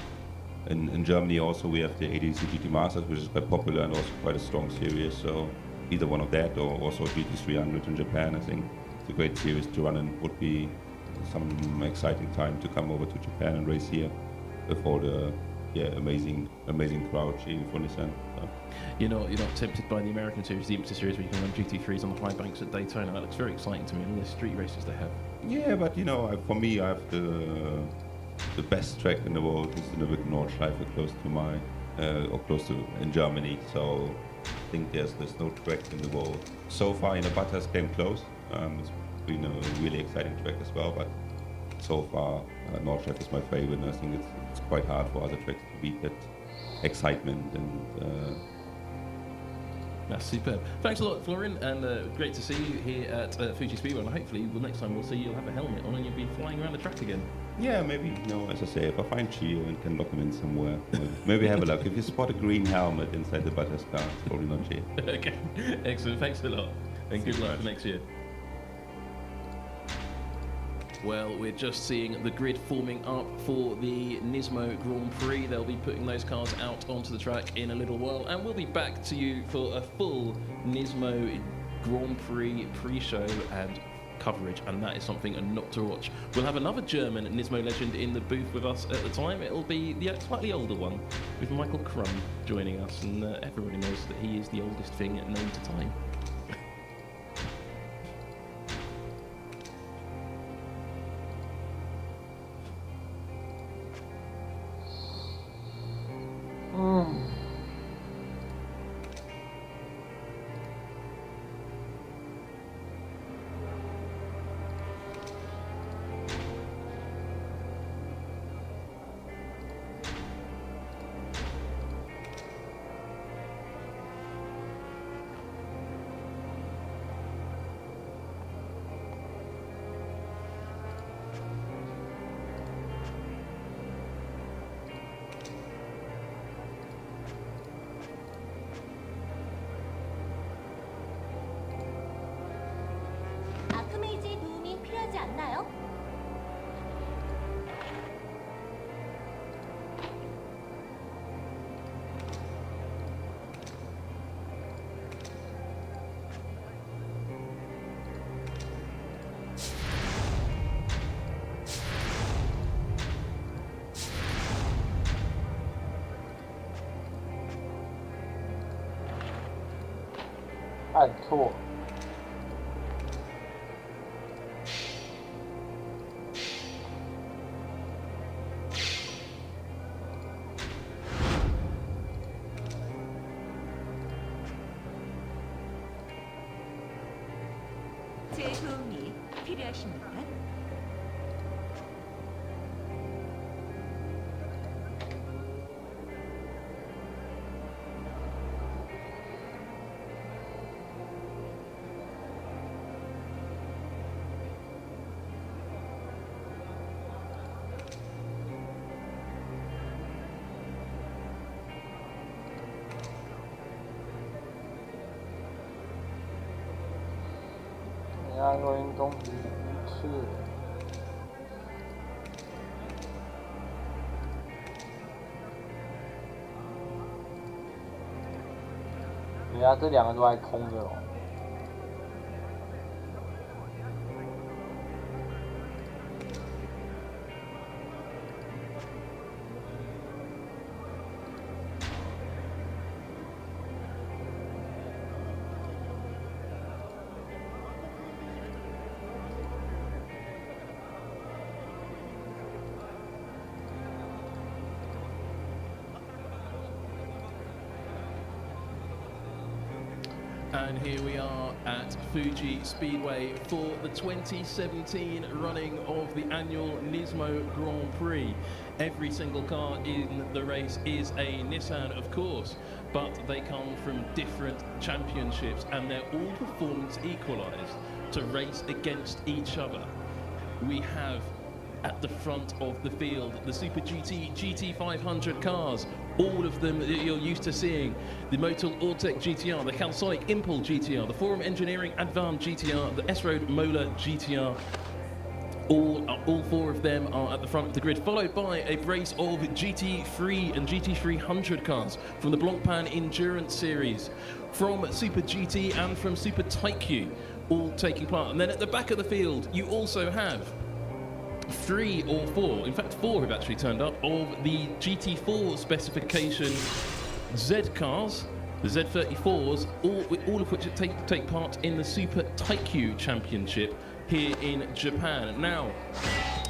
in Germany also we have the ADAC GT Masters, which is quite popular and also quite a strong series. So either one of that or also GT300 in Japan, I think it's a great series to run and would be some exciting time to come over to Japan and race here with all the amazing crowd cheering for Nissan. So. You're not tempted by the American series, the IMSA series, where you can run GT3s on the high banks at Daytona. That looks very exciting to me, and all the street races they have. Yeah, but you know, for me, I have the best track in the world is in the Nürburgring Nordschleife, close to in Germany. So I think there's no track in the world. So far, Bottas came close. It's been a really exciting track as well, but so far, Nordschleife is my favorite, and I think it's quite hard for other tracks to beat that excitement and. That's superb. Thanks a lot, Florian, and great to see you here at Fuji Speedway. And hopefully, the next time we'll see you, you'll have a helmet on and you'll be flying around the track again. Yeah, maybe, as I say, if I find Chio and can lock him in somewhere, maybe have a look. If you spot a green helmet inside the Bottas car, it's probably not Chio. Okay, excellent. Thanks a lot, and good luck for next year. Well, we're just seeing the grid forming up for the Nismo Grand Prix. They'll be putting those cars out onto the track in a little while, and we'll be back to you for a full Nismo Grand Prix pre-show and coverage, and that is something not to watch. We'll have another German Nismo legend in the booth with us at the time. It'll be the slightly older one, with Michael Crum joining us, and everybody knows that he is the oldest thing known to time. 아크메이지의 도움이 필요하지 않나요?按错。제 도움이 필요하십니까? 亚运运动第一次。人家这两个都还空着哦。And here we are at Fuji Speedway for the 2017 running of the annual Nismo Grand Prix. Every single car in the race is a Nissan, of course, but they come from different championships and they're all performance equalised to race against each other. We have at the front of the field the Super GT GT500 cars, all of them that you're used to seeing. The Motul Ortec GTR, the Calsonic Impul GTR, the Forum Engineering Advanced GTR, the S-Road Mola GTR. All four of them are at the front of the grid, followed by a brace of GT3 and GT300 cars from the Blancpain Endurance Series, from Super GT and from Super Taikyu, all taking part. And then at the back of the field, you also have 3 or 4, in fact 4 have actually turned up, of the GT4 specification Z cars, the Z34s, all of which take part in the Super Taikyu Championship here in Japan. Now,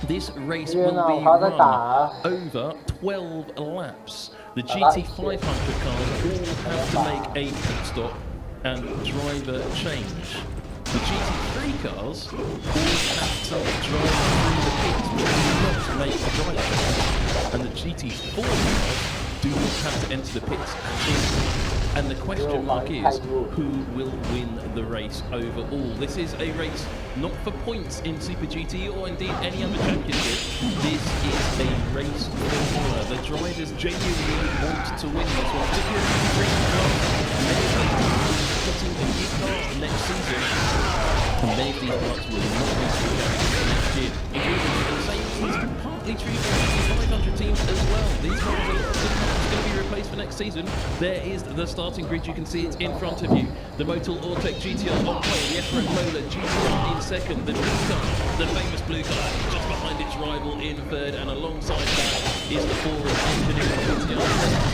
this race will be run over 12 laps. The GT500 cars all have to make a pit stop and driver change. The GT3 cars all have to drive through the pits but do not make a driver change. And the GT4 cars do not have to enter the pits at all. And the question mark is, who will win the race overall? This is a race not for points in Super GT or indeed any other championship. This is a race for honour. The drivers genuinely want to win this one, particularly putting a new car next season. And many of these parts will not be supercharged next year, including the same season, partly true for the 500 teams as well. These cars are going to be replaced for next season. There is the starting grid, you can see it in front of you. The Motul Ortec GTR on pole, the S-Road Mola GTR in second, the blue car, the famous blue car, just behind its rival in third, and alongside that is the Forum Engineering GTR. The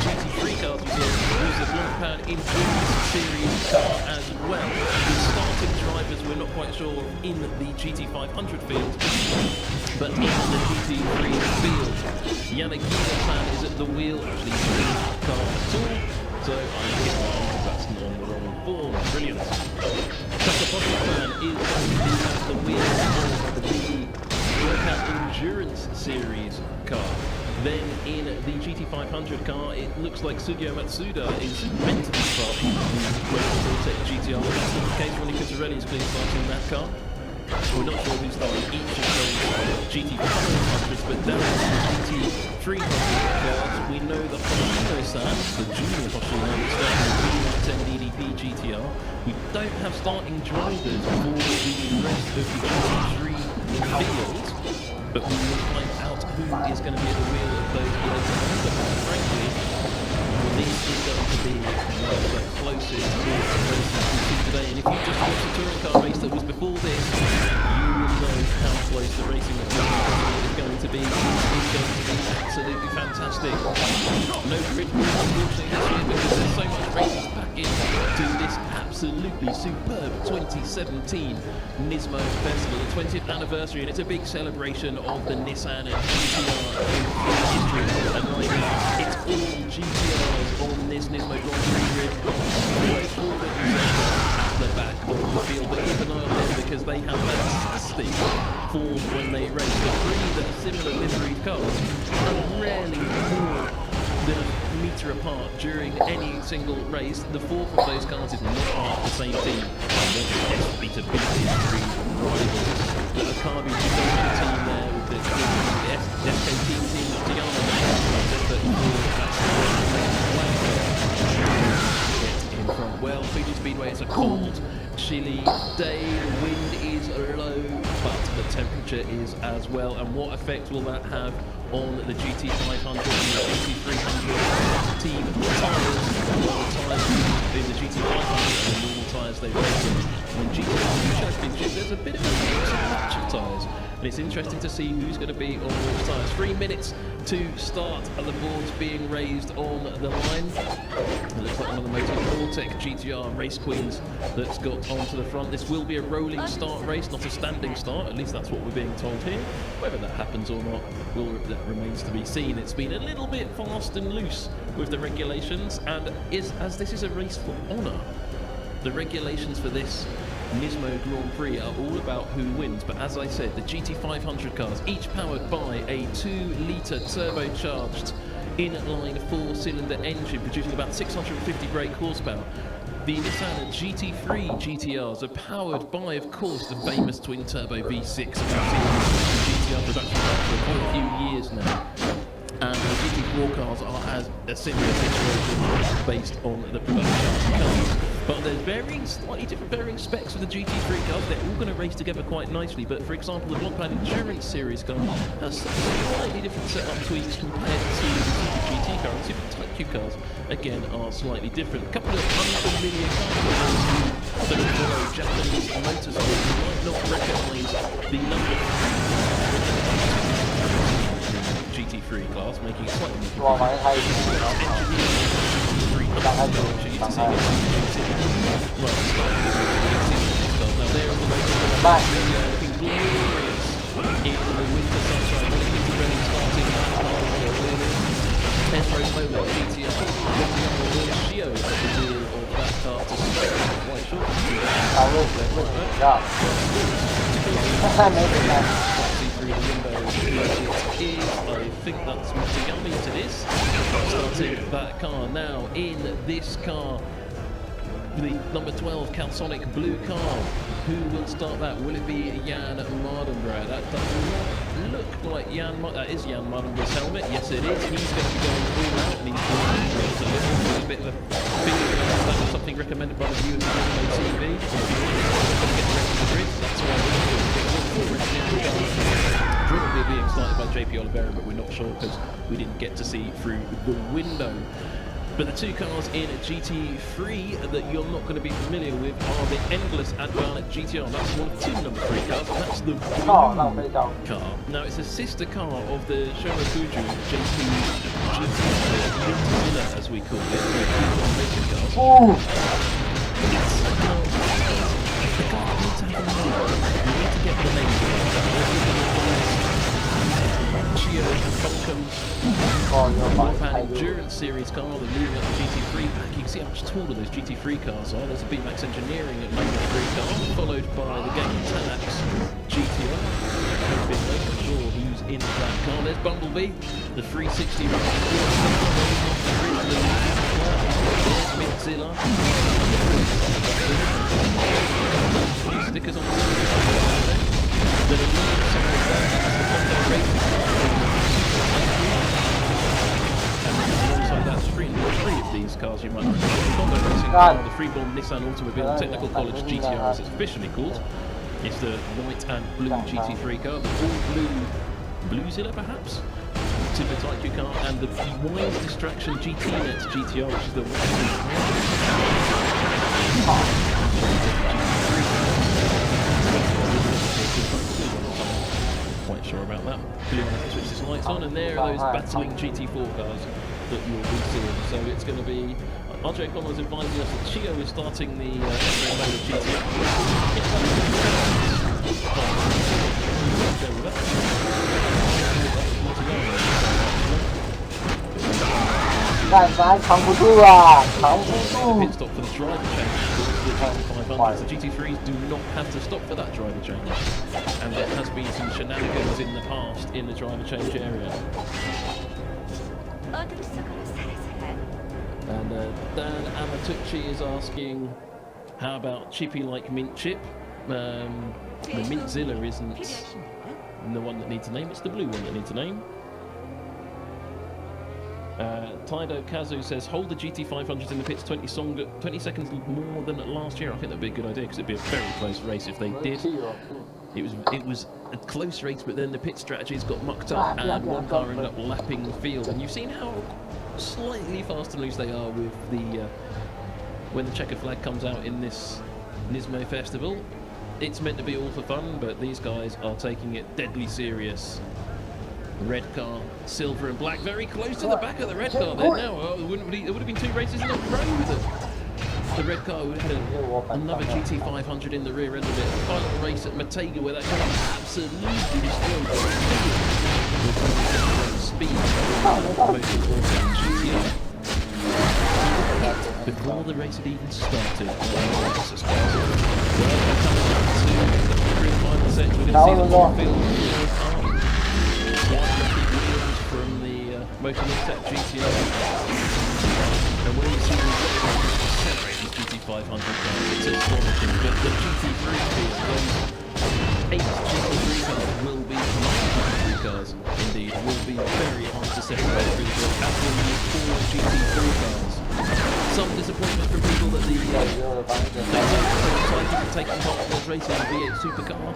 GT3 cars we saw was the Blancpain Endurance Series car as well. The starting drivers we're not quite sure in the GT500 field, but in the GT3 field. Yannick Guilherme is at the wheel, actually not car at all, so I'm getting that because that's not on the wrong form. Brilliant. Chakraborty is at the wheel of the Blancpain Endurance Series car. Then in the GT500 car, it looks like Sugio Matsuda is meant to be starting the Ortec GTR. That's not the case. Ronnie Cucciarelli is being starting that car. We're not sure who's starting each of those GT500s, but down in the GT300 cars, we know that Hoshino-san, the junior Hoshino, is starting the GT10 DDP GTR. We don't have starting drivers for the rest of the GT3 field, but we will find out who is going to be at the wheel of those later on. But frankly, this is going to be one of the closest races we see today. And if you just watched the touring car race that was before this, you will know how close the racing is going to be. It's going to be absolutely fantastic. No grid rules, unfortunately, this year because there's so much racing back into this absolutely superb 2017 Nismo Festival, the 20th anniversary, and it's a big celebration of the Nissan and GTR history. And right now, it's all GTRs on this Nismo Grand Prix grid. At the back of the field, but keep an eye on them because they have fantastic form when they race. The 3 that are similar liveried cars are rarely more than a metre apart during any single race. The 4th of those cars is not part of the same team, and they're desperately to beat these 3 rivals. The Akabi Jigoro team there with the SKT team of Diana Well, Fuji Speedway is a cold, chilly day, the wind is low, but the temperature is as well. And what effect will that have on the GT500 and the GT300 team tyres? Well, the tyres in the GT500 and the normal tyres they race in GT Championship, there's a bit of a mix and match of tyres. And it's interesting to see who's going to be on which tyres. 3 minutes to start, and the boards being raised on the line. It looks like one of the Motor Vortec GTR race queens that's got onto the front. This will be a rolling start race, not a standing start. At least that's what we're being told here. Whether that happens or not, that remains to be seen. It's been a little bit fast and loose with the regulations, and as this is a race for honour, the regulations for this Nismo Grand Prix are all about who wins. But as I said, the GT500 cars, each powered by a 2-litre turbocharged inline 4-cylinder engine producing about 650 brake horsepower. The Nissan GT3 GTRs are powered by, of course, the famous twin-turbo V6. We've seen GTR production for quite a few years now. And the GT4 cars are as a similar situation based on the production cars. But there's slightly different varying specs of the GT3 cars. They're all going to race together quite nicely. But for example, the Blockman Endurance Series car has slightly different setup tweaks compared to the Super GT car. And Super Type Q cars, again, are slightly different. A couple of unfamiliar cars that follow Japanese motorsport. You might not recognise the number GT3 class, making it slightly more Now they're on the motor looking glorious in the winter sunshine. When it gets ready, starting Tesro Polo GTR, getting up the wheel, Shio at the wheel of that car to start quite short. See through the window, it is, I think that's Matagami, yes it is, starting that car now in this car. The number 12 Calsonic blue car. Who will start that? Will it be Jan Mardenborough? That does not look like that is Jan Mardenborough's helmet. Yes, it is. He's going to be going all out, and he's going a bit of a finger. That was something recommended by the viewers on TV. If you want to get the rest of the grid, that's why we're going probably being started by JP Oliveira, but we're not sure because we didn't get to see through the window. But the two cars in GT3 that you're not going to be familiar with are the Endless Advana GTR. That's one of two number 3 cars, and that's the blue car. Now, it's a sister car of the Shonokuju JP GT as we call it. Racing cars. It's a car. The car needs to have a name. You need to get the name. Chio Buncombe Endurance Series car, the leading up the GT3 pack. You can see how much taller those GT3 cars are. There's a BMAX Engineering at number 3 car, followed by the Game Tanax GTR. I'm not sure who's in that car. There's Bumblebee, the 360 There's Mintzilla. New stickers on the alongside that, three of these cars you might know. The Kondo Racing car, the Freeborn Nissan Automobile Technical College GTR as it's officially called. It's the white and blue GT3 car, the all blue Bluezilla perhaps? Super Type Q car, and the Wise Distraction GT-Net GTR, which is the quite sure about that. Blue has to switch his lights on, and there are those battling GT4 cars that you'll be seeing. So it's going to be Andre Connors advising us that Chio is starting the GTR. Pit stop for the driver change. The GT500s, the GT3s do not have to stop for that driver change, and there has been some shenanigans in the past in the driver change area. And Dan Amatucci is asking, how about Chippy like Mint Chip? The Mintzilla isn't the one that needs a name, it's the blue one that needs a name. Taido Kazu says, hold the GT500s in the pits 20 seconds more than last year. I think that'd be a good idea because it'd be a very close race if they did. It was a close race, but then the pit strategies got mucked up and one car ended up lapping the field. And you've seen how slightly fast and loose they are with the when the checkered flag comes out in this Nismo Festival. It's meant to be all for fun, but these guys are taking it deadly serious. Red car, silver and black, very close to the back of the red car there now. There would have been 2 races in a row that the red car would have had another GT500 in the rear end of it. Final race at Matega where that car absolutely destroyed the speed before the race had even started. Final section, we're going to see the more field from the Motor Tech GTR. And when you see the accelerating GT500 cars, it's astonishing. But the GT3 field, those 8 GT3 cars will be, 9 GT3 cars indeed, will be very hard to separate through the field, as will be 4 GT3 cars. Some disappointment from people that the taking part in this race in the V8 Supercar.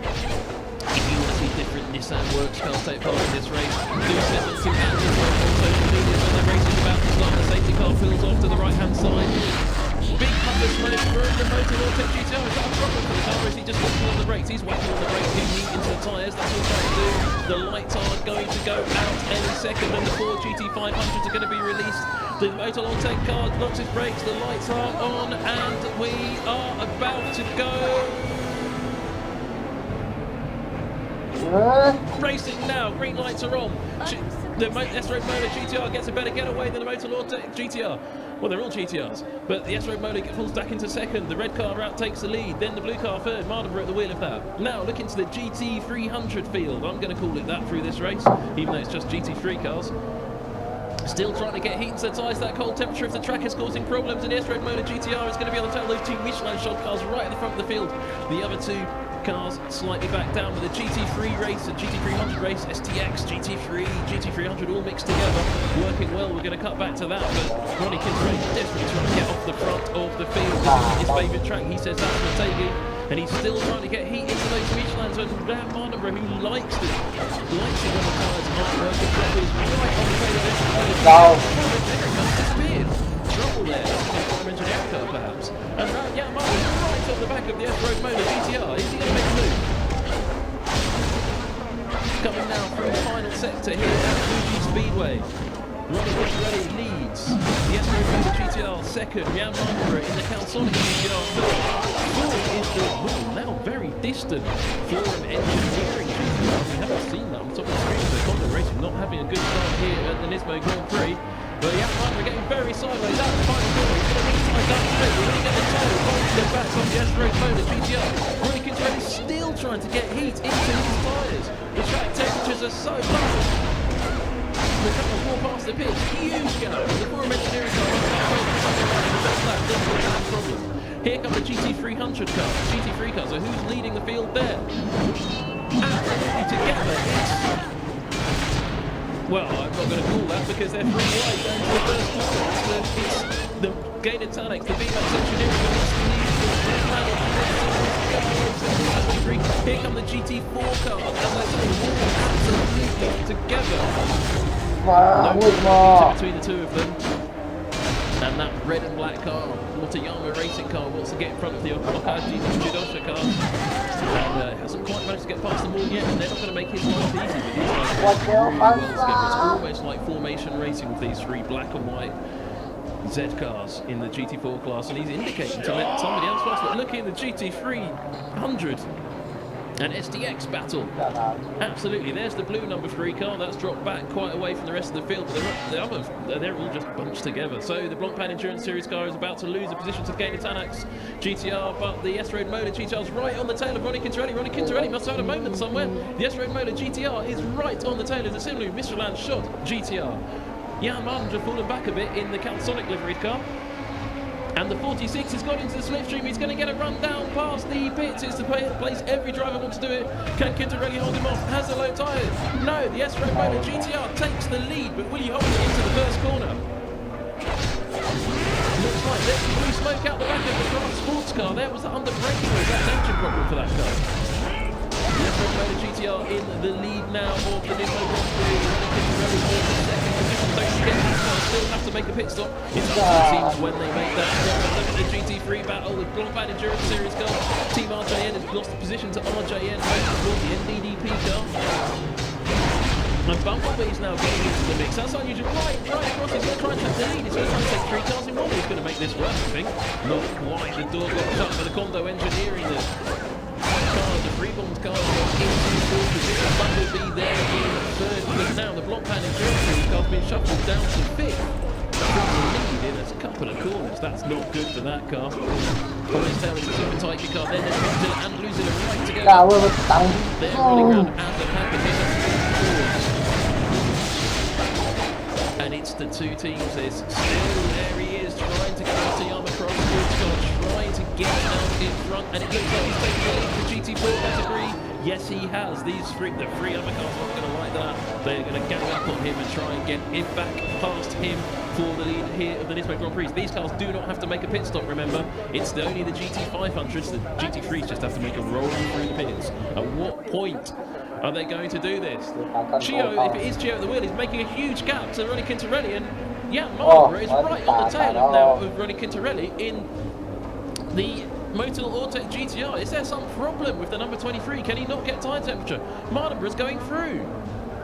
If you want to see different Nissan Works cars take part in this race, do send them to Andy on social media when the race is about to start. The safety car peels off to the right hand side. Big puff of smoke from the Motor Tech GTR. Is that a problem for the car? Or is he just whacking on the brakes? He's whacking on the brakes, getting heat into the tyres. That's all he's trying to do. The lights are going to go out any second, and the 4 GT500s are going to be released. The Motor Tech car locks its brakes. The lights are on, and we are about to go. Racing now, green lights are on. The S-Road Motor GTR gets a better getaway than the Motor Tech GTR. Well, they're all GTRs, but the S-Road Motor falls back into second. The red car out takes the lead, then the blue car third. Mardenborough at the wheel of that. Now, look into the GT300 field. I'm going to call it that through this race, even though it's just GT3 cars. Still trying to get heat into the tyres. That cold temperature of the track is causing problems, and the S-Road Motor GTR is going to be on the tail of those 2 Michelin shod cars right at the front of the field. The other 2 cars slightly back down with a GT3 race, a GT300 race, STX, GT3, GT300 all mixed together, working well. We're going to cut back to that, but Ronnie Kinteray desperately trying to get off the front of the field. His favourite track, he says that's Mategi, and he's still trying to get heat into those Michelins, and Dan Mardenborough, who likes it when the tyres aren't working properly, is right on the tail of it. Disappeared. Trouble there, from engineering car perhaps, and Mardenborough right on the back of the S-Road Motor GTR. Is he going to make a move? Coming now from the final sector here at Fuji Speedway. Ronnie Kinteray leads. The S-Road Motor GTR second. Jan Mardenborough in the Calsonic GTR third. Fourth is the now very distant Forum Engineering GTR. We haven't seen that on top of the screen. So Honda Racing not having a good start here at the Nismo Grand Prix. But Jan Mardenborough getting very sideways out the final corner. He's going to need time down straight. We're going to get the tail right to the back of the S-Road Motor GTR. Ronnie Kinteray is still trying to get heat into his tyres. The track temperatures are so low. The car walk past the pits, huge gap. The Forum Engineering car runs the best lap, doesn't have a problem. Here come the GT300 car, GT3 car, so who's leading the field there? Absolutely together, well, I'm not going to call that because they're 3 wide down to the first corner. It's the Gaynor Tanex, the VMAX Engineering, here come the GT4 car, and they're absolutely together. No between the 2 of them. And that red and black car, Motoyama Racing car, wants to get in front of the Okaji Jidosha car. And hasn't quite managed to get past them all yet, and they're not going to make his life easy with these guys really well together. It's almost like formation racing with these 3 black and white Z cars in the GT4 class, and he's indicating to let somebody else pass. But look in the GT300 and STX battle. Absolutely, there's the blue number 3 car. That's dropped back quite away from the rest of the field, but they're all just bunched together. So the Blancpain Endurance Series car is about to lose a position to Gaynor Tanex GTR, but the S-Road Motor GTR is right on the tail of Ronnie Kinteray. Ronnie Kinteray must have had a moment somewhere. The S-Road Motor GTR is right on the tail of the similar Michelin shod GTR. Jan Mardenborough fallen back a bit in the Calsonic liveried car. And the 46 has got into the slipstream. He's going to get a run down past the pits. It's the place every driver wants to do it. Can Quintarelli hold him off? Has the low tyres? No, the S-Road Motor GTR takes the lead, but will he hold it into the first corner? Looks like there's blue smoke out the back of the Craft sports car. There was the under brake noise. That's an engine problem for that car. The S-Road Motor GTR in the lead now of the Nismo Grand Prix. Quintarelli in the second position. Don't forget, these cars still have to make a pit stop. It's up to the teams when they make that stop. Look at the GT3 battle with Blancpain Endurance Series car. Team RJN has lost the position to RJN for the NDDP car. And Bumblebee's now getting into the mix. That's unusual. Right across. He's going to try and take the lead. He's going to try and take 3 cars in one. He's going to make this work, I think. Not quite. The door got shut for the Kondo Engineering. The Freeborn car into fourth position. Bumblebee there in third. But now the Blancpain Endurance Series car's been shuffled down to fifth. Lead in a couple of corners. That's not good for that car. Collins down into Super Taika car. Then there's Luzilla and Luzilla right together. They're running around at the pack and and it's the two teams. There's still, there he is, trying to get out to Yamaha Cross Sports Car, trying to get out in front, and it looks like he's taking the lead for GT4 category. Yes, he has. The three other cars aren't going to like that. They're going to gang up on him and try and get him back past him for the lead here of the Nismo Grand Prix. These cars do not have to make a pit stop, remember. It's only the GT500s. The GT3s just have to make a roll through the pits. At what point are they going to do this? Chio, if it is Chio at the wheel, is making a huge gap to Ronnie Quintarelli, and yeah, Marlborough is right on the tail now of Ronnie Quintarelli in the Motul Ortec GTR. Is there some problem with the number 23? Can he not get tyre temperature? Mardenborough's going through.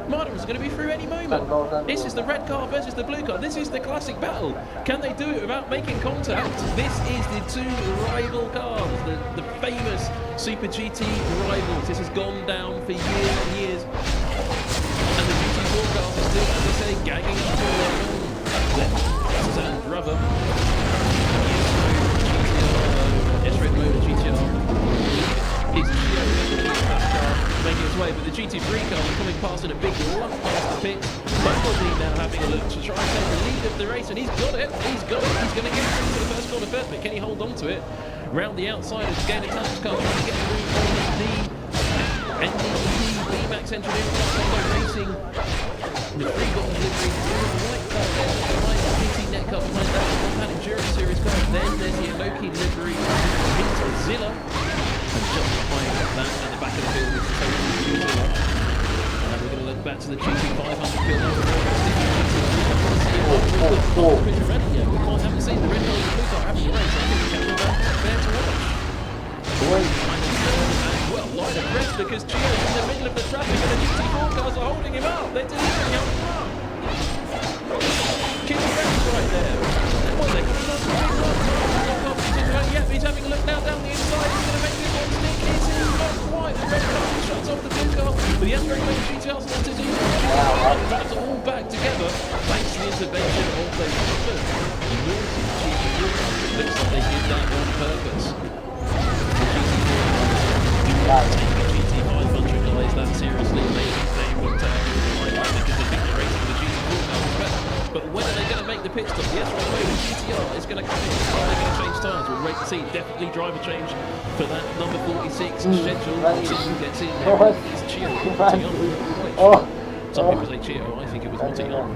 Mardenborough's going to be through any moment. This is the red car versus the blue car. This is the classic battle. Can they do it without making contact? This is the two rival cars, the famous Super GT rivals. This has gone down for years and years. And the GT4 cars are still, as I say, gagging up on their own. This is Alan Brother. S-Red Motor GTR is making its way, but the GT3 cars are coming past in a big lump past the pit. Bumblebee now having a look to try and take the lead of the race, and he's got it. He's going to get through to the first corner first, but can he hold on to it? Round the outside is Gainer Tanner's car trying to get through on the NDDP VMAX Engineering car racing. The Freeborn delivery right there, behind the PT Net car, behind that Blancpain Endurance Series car. Then there's the Inoki delivery into Zilla. And just behind that, at the back of the field, is the Zilla. And we're going to look back to the GT500 field. We haven't seen the red car and the blue car having a race. I think we can do that fair to watch. Well, line of rest because Chio's in the middle of the traffic and the GT4 cars are holding him up. They're delivering out front. Quintarelli's right there. Well, they're going to run yeah, he's having a look now down the inside. He's going to make this one stick. It's not quite. The red car shuts off the blue car. But the S-Red Motor GTR's not to do it's all back together thanks to the intervention of those numbers. Looks like they did that on purpose. GT500 guys that seriously, they want to have because they think the race for the GT4 car is better. But when are they going to make the pit stop? The S-Red Motor GTR is going to come in. Are they going to change tyres? We'll wait to see. Definitely driver change for that number 46 schedule. We'll see who gets in there. It's Chio. Some people say Chio. I think it was Montillon.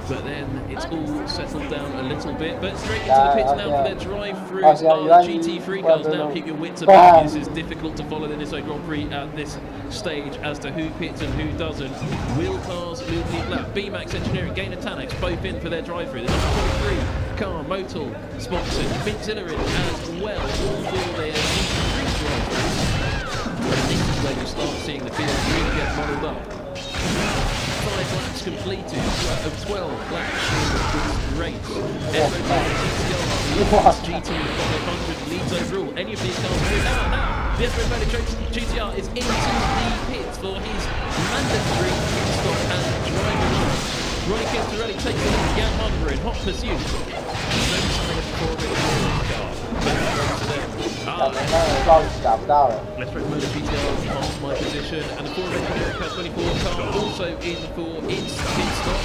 But then it's all settled down a little bit. But straight into the pits now for their drive-throughs are GT3 cars now. Keep your wits about you. This is difficult to follow the Nismo Grand Prix at this stage as to who pits and who doesn't. Wheel cars, Luke Lap, BMAX Engineering, Gainer Tannex, both in for their drive-through. The number 23 car, Motul, sponsored, Mintzillerin as well, all for their GT3 drive-throughs. And this is where you start seeing the field really get modelled up. 5 laps completed of 12 laps in the race. GT500 leads overall. Any of these cars will now. The S-Red Motor GTR is into the pits for his mandatory pit stop and driver. Ronnie Quintarelli takes the lead. Jan Mardenborough in hot pursuit. S-Red Motor GTR past my position, and the Ford Engineering Car 24 car also in for its pit stop.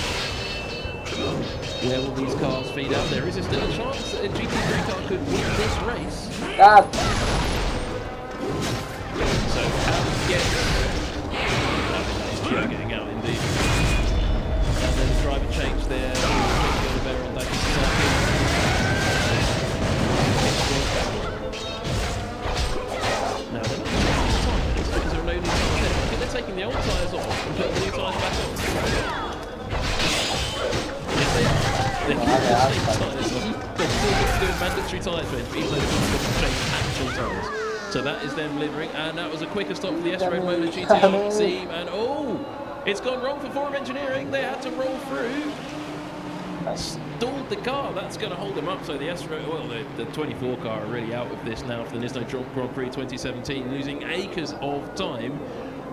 Where will these cars feed out? There is still a chance that a GT3 car could win this race. God. So how to get that is Gio getting out indeed. And then the driver change there. Oliveira on that now they're not changing the tyres because there are no new tyres there. I think they're taking the old tyres off and putting the new tyres back on. Yes, they are. They're keeping the same tyres on. They're still doing mandatory tyre change, but even though they're not change actual tyres. So that is them delivering, and that was a quicker stop for the S-Road Motor GTR team, and oh, it's gone wrong for Forum Engineering. They had to roll through, stalled the car. That's going to hold them up. So the S-Road, well, the 24 car are really out of this now for the Nismo Grand Prix 2017, losing acres of time.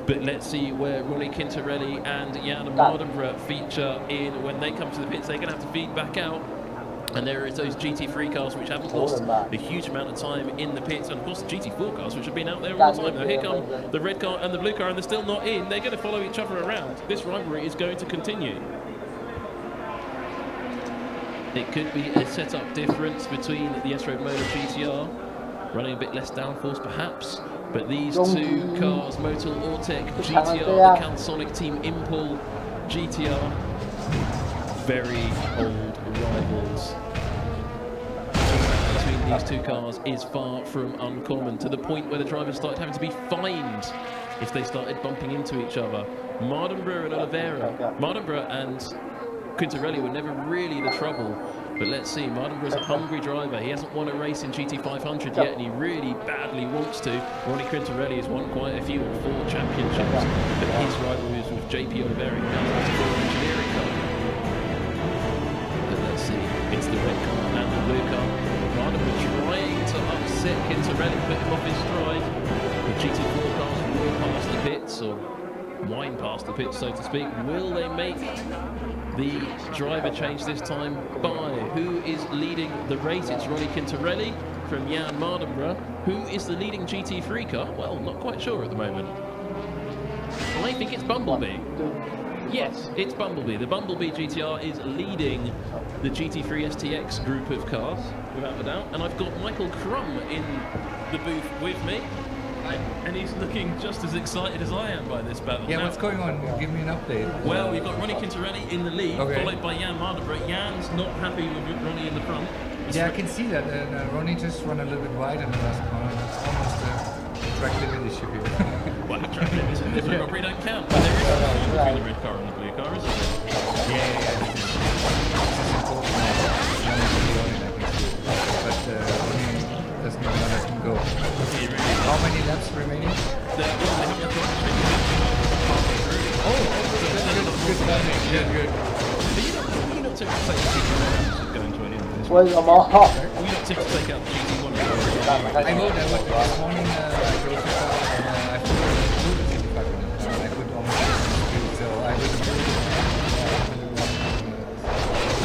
But let's see where Ronnie Quintarelli and Jan Mardenborough feature in when they come to the pits. They're going to have to feed back out. And there is those GT3 cars which haven't lost a huge amount of time in the pits, and of course the GT4 cars which have been out there all the time. Now here come the red car and the blue car, and they're still not in. They're going to follow each other around. This rivalry is going to continue. It could be a setup difference between the S-Road Motor GTR, running a bit less downforce perhaps, but these two cars, Motul Ortec GTR, the Cansonic Team Impul GTR, very old rivals. Between these two cars is far from uncommon, to the point where the drivers started having to be fined if they started bumping into each other. Mardenborough and Oliveira, Mardenborough and Quintarelli were never really the trouble, but let's see, Mardenborough's a hungry driver. He hasn't won a race in GT500 yet, and he really badly wants to. Ronnie Quintarelli has won quite a few, 4 championships, but his rivalry is with JP Oliveira, who now has a Forum Engineering car. Let's see, it's the red car and the blue car. Mardenborough trying to upset Quintarelli, put him off his stride. The GT4 cars will pass the pits, or whine past the pits, so to speak. Will they make the driver change this time by? Who is leading the race? It's Ronnie Quintarelli from Jan Mardenborough. Who is the leading GT3 car? Well, not quite sure at the moment. I think it's Bumblebee. Yes, it's Bumblebee. The Bumblebee GTR is leading the GT3 STX group of cars, without a doubt. And I've got Michael Crum in the booth with me. And he's looking just as excited as I am by this battle. Yeah, now, what's going on? Give me an update. Well, we've got Ronnie Quintarelli in the lead, followed by Jan Mardenborough. Jan's not happy with Ronnie in the front. Yeah, I can see that. Ronnie just ran a little bit wide in the last corner. That's almost a track limit issue here. Well, track limits in this robbery don't count. But there is a difference between the red car and the blue car, isn't there? Yeah. This is important. But Ronnie doesn't want to let him go. How many laps remaining? Good timing. Good. Are you not tempted to take the GT1 going to an end? Where's the mall? Are you not tempted to take out the GT1? I would. This morning I drove the car and I forgot to do the 55 minutes. I could almost do so I would do it.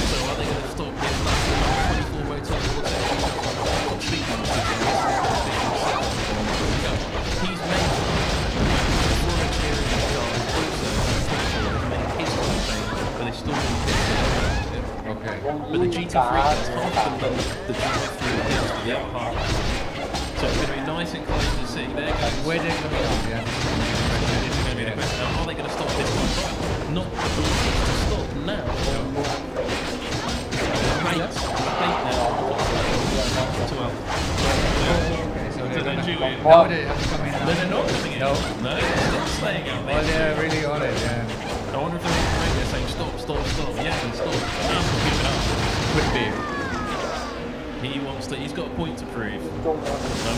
So are they going to stop this lap 24 Motor Ortec speed limit? He's made Forum Engineering cars also made his car change, but they still didn't get it. Okay. But the GT3 has half the GT3 is the other half. So it's going to be nice and close to see. They're going to Where they're coming out, yeah. This is going to be the question. Now, are they going to stop this one? Not the ability to stop now. Right now. 12. Okay, so they're then Julian. now they have to come in. No, they're not coming in. No. No, they're still staying out Oh, there. they're really on it, yeah. I wonder if they're right there saying stop. Yeah, and stop. Now give it up. Could be. He wants to. He's got a point to prove.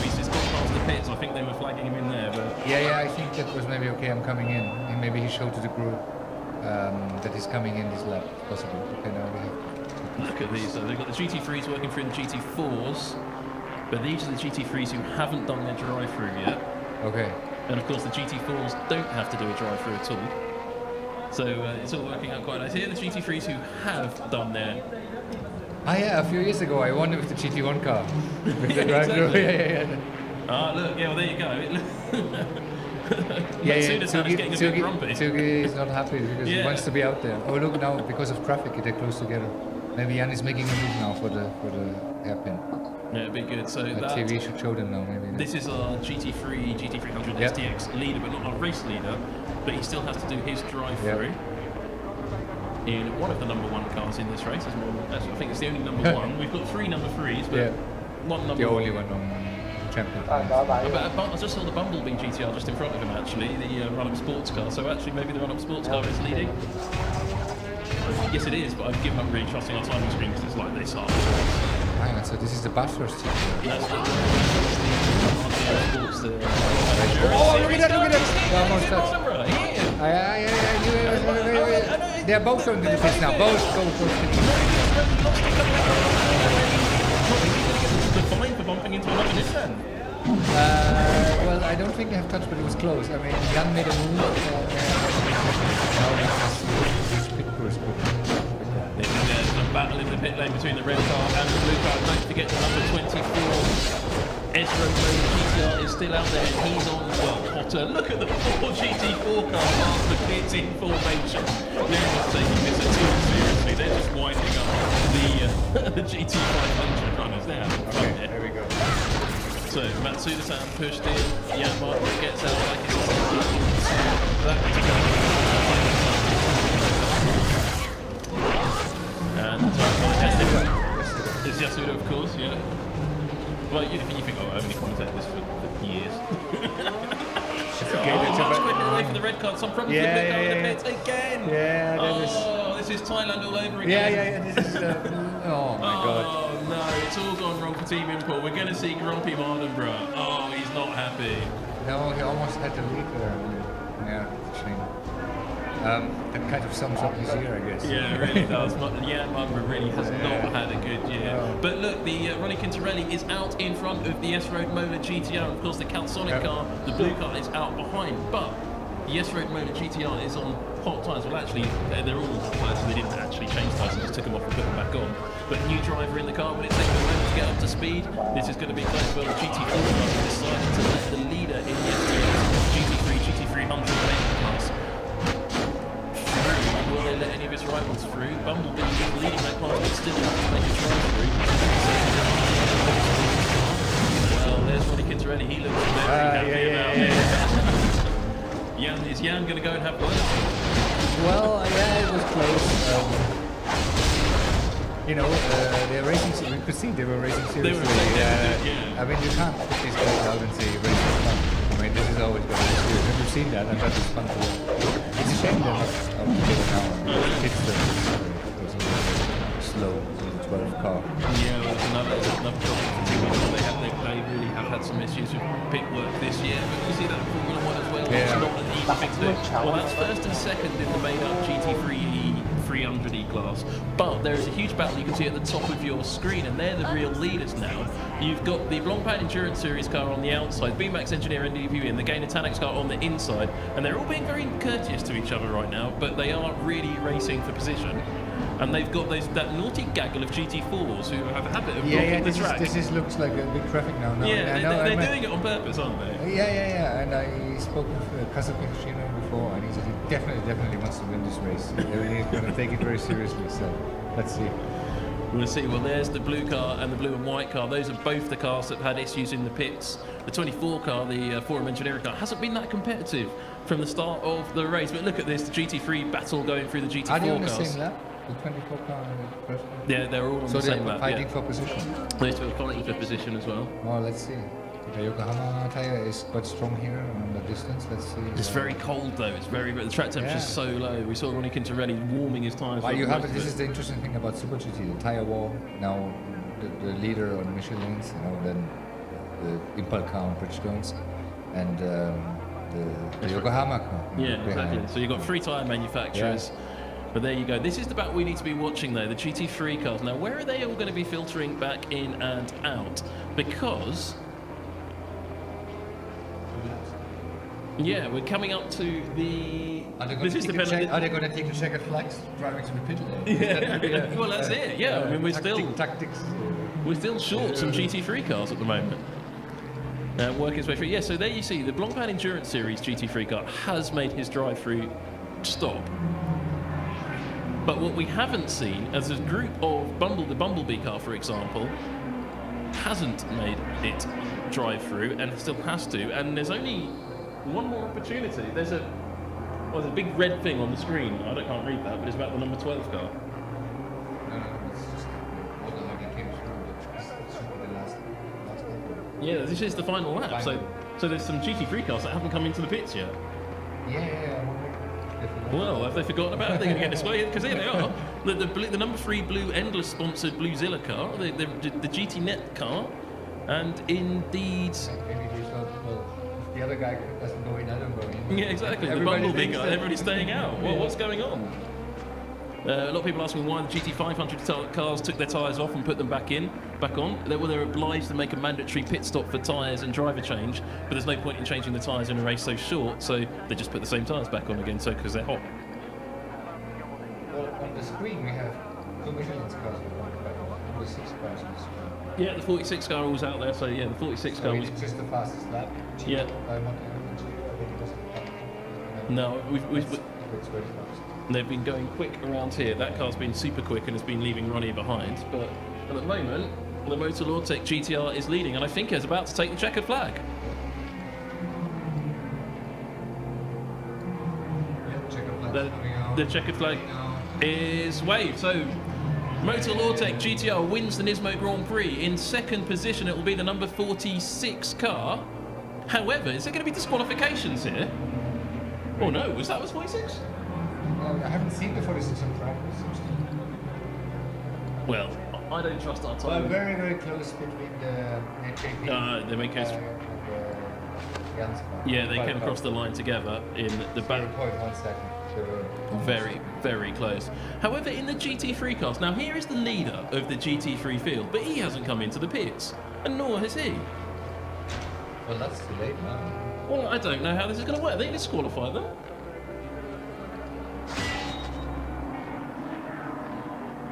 He's just got past the pits. I think they were flagging him in there, but Yeah, I think that was maybe okay, I'm coming in. And maybe he showed to the group that he's coming in this lap, possible. Okay, now we have... look at these. So they've got the GT3s working through the GT4s, but these are the GT3s who haven't done their drive-through yet. Okay. And of course, the GT4s don't have to do a drive-through at all. So it's all working out quite nice. Here are the GT3s who have done their... Ah, yeah, a few years ago I won it with the GT1 car. With the Yeah, drive-through. exactly. Yeah. Ah, look, yeah, well, there you go. Matsuda-san is getting a bit grumpy. Tsugi is not happy because he Yeah. wants to be out there. Oh look now, because of traffic, they're close together. Maybe Jan is making a move now for the hairpin. Yeah, it'd be good. So The that, TV should show them now, maybe. this is our GT300 Yeah. STX leader, but not our race leader. But he still has to do his drive-through in one of the number one cars in this race. Actually, I think it's the only number one. We've got 3 number 3s, but Yeah. one number The one. only one on champion. 大家来 I just saw the Bumblebee GTR just in front of him, actually, the run-up sports car. So actually, maybe the run-up sports car is leading. Yes, it is, but I've given up really trusting our timing screen because it's like this hard. Hang on, so this is the Bathurst team. That's the sports. Oh, look at that, look at that! Yeah, almost touched. They're both going to the pits now. Both go to the pits. The fine for bumping into another Nissan. Well, I don't think they have touched, but it was close. I mean, Jan made a move. Now he's pit crew is good. There's a battle in the pit lane between the red car and the blue car. Don't forget the number 24. Ezra GTR is still out there and he's on, well, Potter. Look at the 4 GT4 cars past the pits in formation. They're not taking this at all seriously. They're just winding up the GT500 runners. They're having fun Okay, there. there we go. So Matsuda-san pushed in, Jan Martin gets out like it's that and it's Yasuda, of course, yeah. Well, you think, oh, I've only commentated this for years. Okay, that's Much about- quicker away for the red card, some problems with the red card in the pits again. Yeah, that is. Oh, this is Thailand all over again. Yeah. This is. Oh my God. Oh no, it's all gone wrong for Team Import. We're going to see Grumpy Mardenborough. Oh, he's not happy. No, he almost had the lead there. Yeah, it's a shame. That kind of sums up his year, I guess. Yeah, it really does. Jan Mardenborough really has not had a good year. No. But look, the Ronnie Quintarelli is out in front of the S-Road Mola GTR. Of course, the Calsonic car, the blue car, is out behind. But the S-Road Mola GTR is on hot tyres. Well, actually, they're all on hot tyres, so they didn't actually change tyres, they just took them off and put them back on. But new driver in the car, will it take them a moment to get up to speed? This is going to be close. Well, the GT4 class has decided to let the leader in the GT300 main class through. Will they let any of his rivals through? Bumblebee is leading that class, but still has to make a drive through. Well, there's Ronnie Quintarelli. He looks very happy about it. Is Jan going to go and have words? Well, yeah, it was close. They're racing. We could see they were racing seriously. yeah. I mean, you can't put these guys out and say racing is fun. I mean, this is always going to be serious. And we've seen that, and that is fun to watch. It's a shame they're not out together now. It's slow, the 12 car. Yeah, well, it's another problem. They really have had some issues with pit work this year, but you see that in Formula 1 as well. Yeah. It's not an easy thing to do. Well, that's first and second in the made-up GT3 300E class, but there is a huge battle you can see at the top of your screen, and they're the real leaders now. You've got the Blancpain Endurance Series car on the outside, BMAX Engineer NDPV, and the Gain Tanix car on the inside, and they're all being very courteous to each other right now, but they are really racing for position. And they've got that naughty gaggle of GT4s who have a habit of blocking the track. This looks like a big traffic now. Yeah, they're doing it on purpose, aren't they? Yeah. And I spoke with Casapinchino before, and he said he definitely wants to win this race. He's going to take it very seriously. So let's see. We'll see. Well, there's the blue car and the blue and white car. Those are both the cars that have had issues in the pits. The 24 car, the Forum Engineering car, hasn't been that competitive from the start of the race. But look at this, the GT3 battle going through the GT4 Are they on the cars. same lap? The 24 car and the first one? Yeah, they're all on So the same they're lap. fighting Yeah. for position. They're fighting for position as well. Well, let's see. The Yokohama tire is quite strong here on the distance. Let's see. It's very cold though. It's very. The track temperature's so low. We saw Ronnie Quintarelli warming his tyres. Well, for you most have it. of This is the interesting thing about Super GT, the tire wall. Now, the leader on Michelin's, then the Impal car on Bridgestones, and the Yokohama car. Yeah, behind. exactly. So you've got 3 tyre manufacturers. But there you go. This is the battle we need to be watching though, the GT3 cars. Now, where are they all going to be filtering back in and out? Because, yeah, we're coming up to the... Are they This is the penalty. Are they going to take the checkered flags driving to the pit lane? Yeah. Well, that's it. Yeah, I mean, we're still tactics. short some GT3 cars at the moment. Work his way through. Yeah, so there you see the Blancpain Endurance Series GT3 car has made his drive-through stop. But what we haven't seen, as a group of the Bumblebee car, for example, hasn't made it drive-through and still has to. And there's only one more opportunity. There's a big red thing on the screen. I can't read that, but it's about the number 12 car. No, it's just although he came through, but it should be the last lap. Yeah, this is the final lap. Final. So there's some GT3 cars that haven't come into the pits yet. Yeah. Well, have they forgotten about it? They're going to get this way because here they are. The number 3 Blue Endless sponsored Blue Zilla car, the GT Net car, and indeed. Maybe they thought, well, if the other guy doesn't go in, I don't go in. Yeah, exactly. Everybody The Bumblebee thinks guy, that. everybody's staying out. Well, what's going on? A lot of people asking why the GT500 cars took their tyres off and put them back on. They're obliged to make a mandatory pit stop for tyres and driver change, but there's no point in changing the tyres in a race so short, so they just put the same tyres back on again, so because they're hot. Well, on the screen we have 2 Michelin's cars with 46 cars on the screen. Yeah, the 46 car was out there, so yeah, the 46 So car was. it's just the fastest lap. Yeah. I think it wasn't. No, It's very fast. they've been going quick around here. That car's been super quick and has been leaving Ronnie behind. But at the moment, the Motor Lawtech GTR is leading, and I think is about to take the checkered flag. The checkered flag is waved. So Motor Lawtech GTR wins the Nismo Grand Prix. In second position, it will be the number 46 car. However, is there going to be disqualifications here? Oh no, was 46? Well, I haven't seen the 46 on practice. Well, I don't trust our Well, time. very, very close between the JP They make us. and Jan's car. Yeah, they came across the line together in the back. 0.1 second. They were almost- Very, very close. However, in the GT3 cars, now here is the leader of the GT3 field, but he hasn't come into the pits, and nor has he. Well, that's too late now. Well, I don't know how this is going to work. They disqualify them.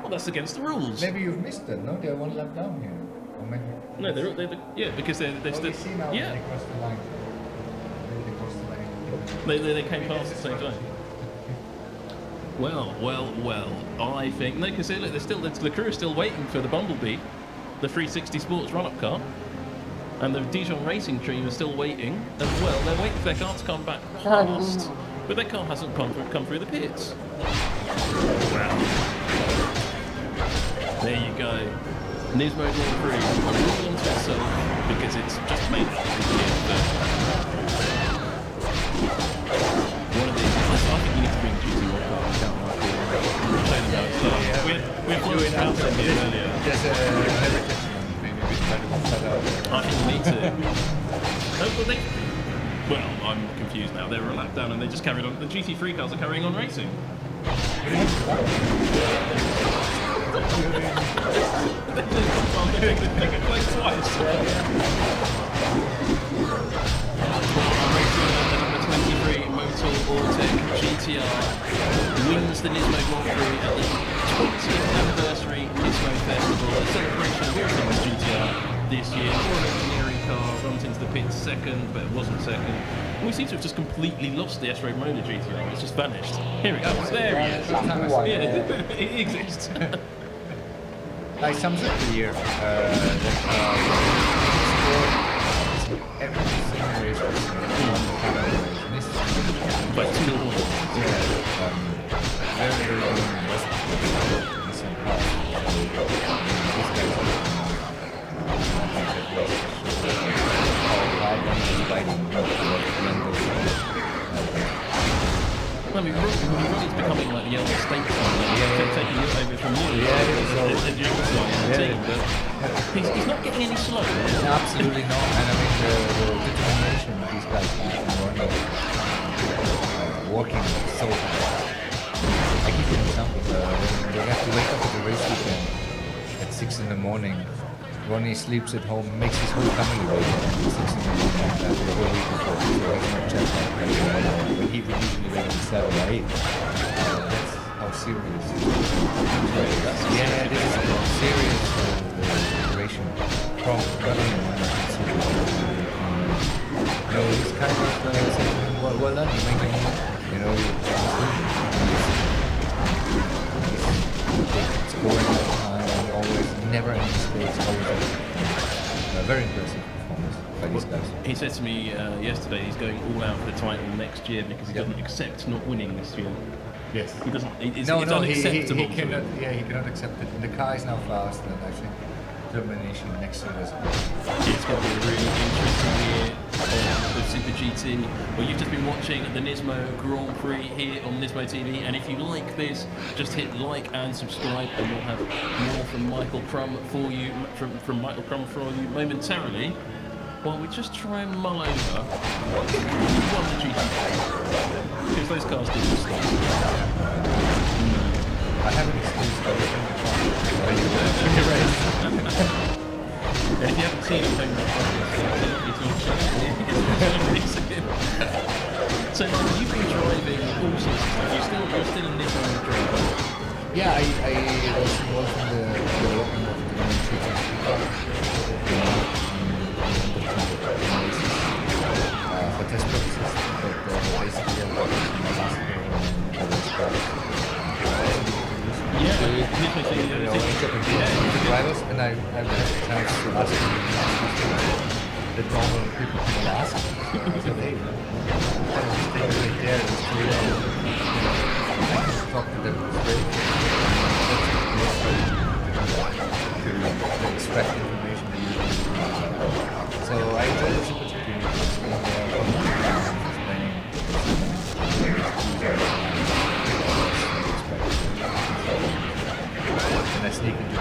Well, that's against the rules. Maybe you've missed them, no? They're 1 lap down here. Or maybe. No, they're yeah, because they're Oh, still. you see now Yeah, they crossed the line. They crossed the line. they came past at the same time. Well. I think no, because look, the crew is still waiting for the Bumblebee, the 360 Sports run-up car, and the Dijon Racing team is still waiting as well. They're waiting for their car to come back past, but their car hasn't come through the pits. Wow. There you go. Nismo Grand Prix all onto itself because it's just made up. One of these. I think you need to bring GT1 cars down like we had Florence House in here earlier. There's a heritage one, maybe we try to cut out. I think we need to. Well, I'm confused now. They were a lap down and they just carried on. The GT3 cars are carrying on racing. They could play twice. The number 23 Motor Lawtech GTR wins the Nismo Grand Prix at the 20th anniversary Nismo Festival. A celebration of all things GTR this year. For an engineering car, runs into the pit second, but it wasn't second. And we seem to have just completely lost the S-Road Motor GTR. It's just vanished. Here it comes. There he is. Yeah, it exists. Like sums up the year. Every single race was By 2 to 1. very, very good investment in some I mean, Ronnie's becoming like the elder statesman. He's taking it over from you. The younger guy in the team, but he's not getting any slower. Absolutely not. And I mean, the determination these guys have in running, working so hard. I give you an example. They have to wake up at the race weekend at 6 in the morning. Ronnie sleeps at home, makes his whole family wake up at 6 in the morning the whole week before. So he has no chance of having 1 hour. But he would usually wake up at 7 or 8. That's how serious it is. Yeah, this is a serious operation from running done. He made it. You know, he's scoring all the time and always never any mistakes. Always a very impressive performance by these guys. He said to me yesterday he's going all out for the title next year because he doesn't accept not winning this year. Yes. He doesn't. It's No, unacceptable. he cannot. Yeah, he cannot accept it. The car is now fast, and I think domination next year as well. It's going to be a really interesting year of Super GT. Well, you've just been watching the Nismo Grand Prix here on Nismo TV, and if you like this, just hit like and subscribe, and we'll have more from Michael Crum for you, from Michael Crum for you momentarily. While we just try and mull over who won the GT3, because those cars didn't stop. I have an excuse for the race. And if you haven't seen it, don't So now you've been driving all sorts of stuff. You're still in this one driver. Yeah, I was involved in the development of the new GT3 car for test purposes, but basically I'm working on my last year on the race cars. The drivers, and I had the chance to ask them that normal people can ask. I said, hey, stay right there, it's clear. I can talk to them straight. To extract information they use. So I enjoyed the Super GT. And I sneak into the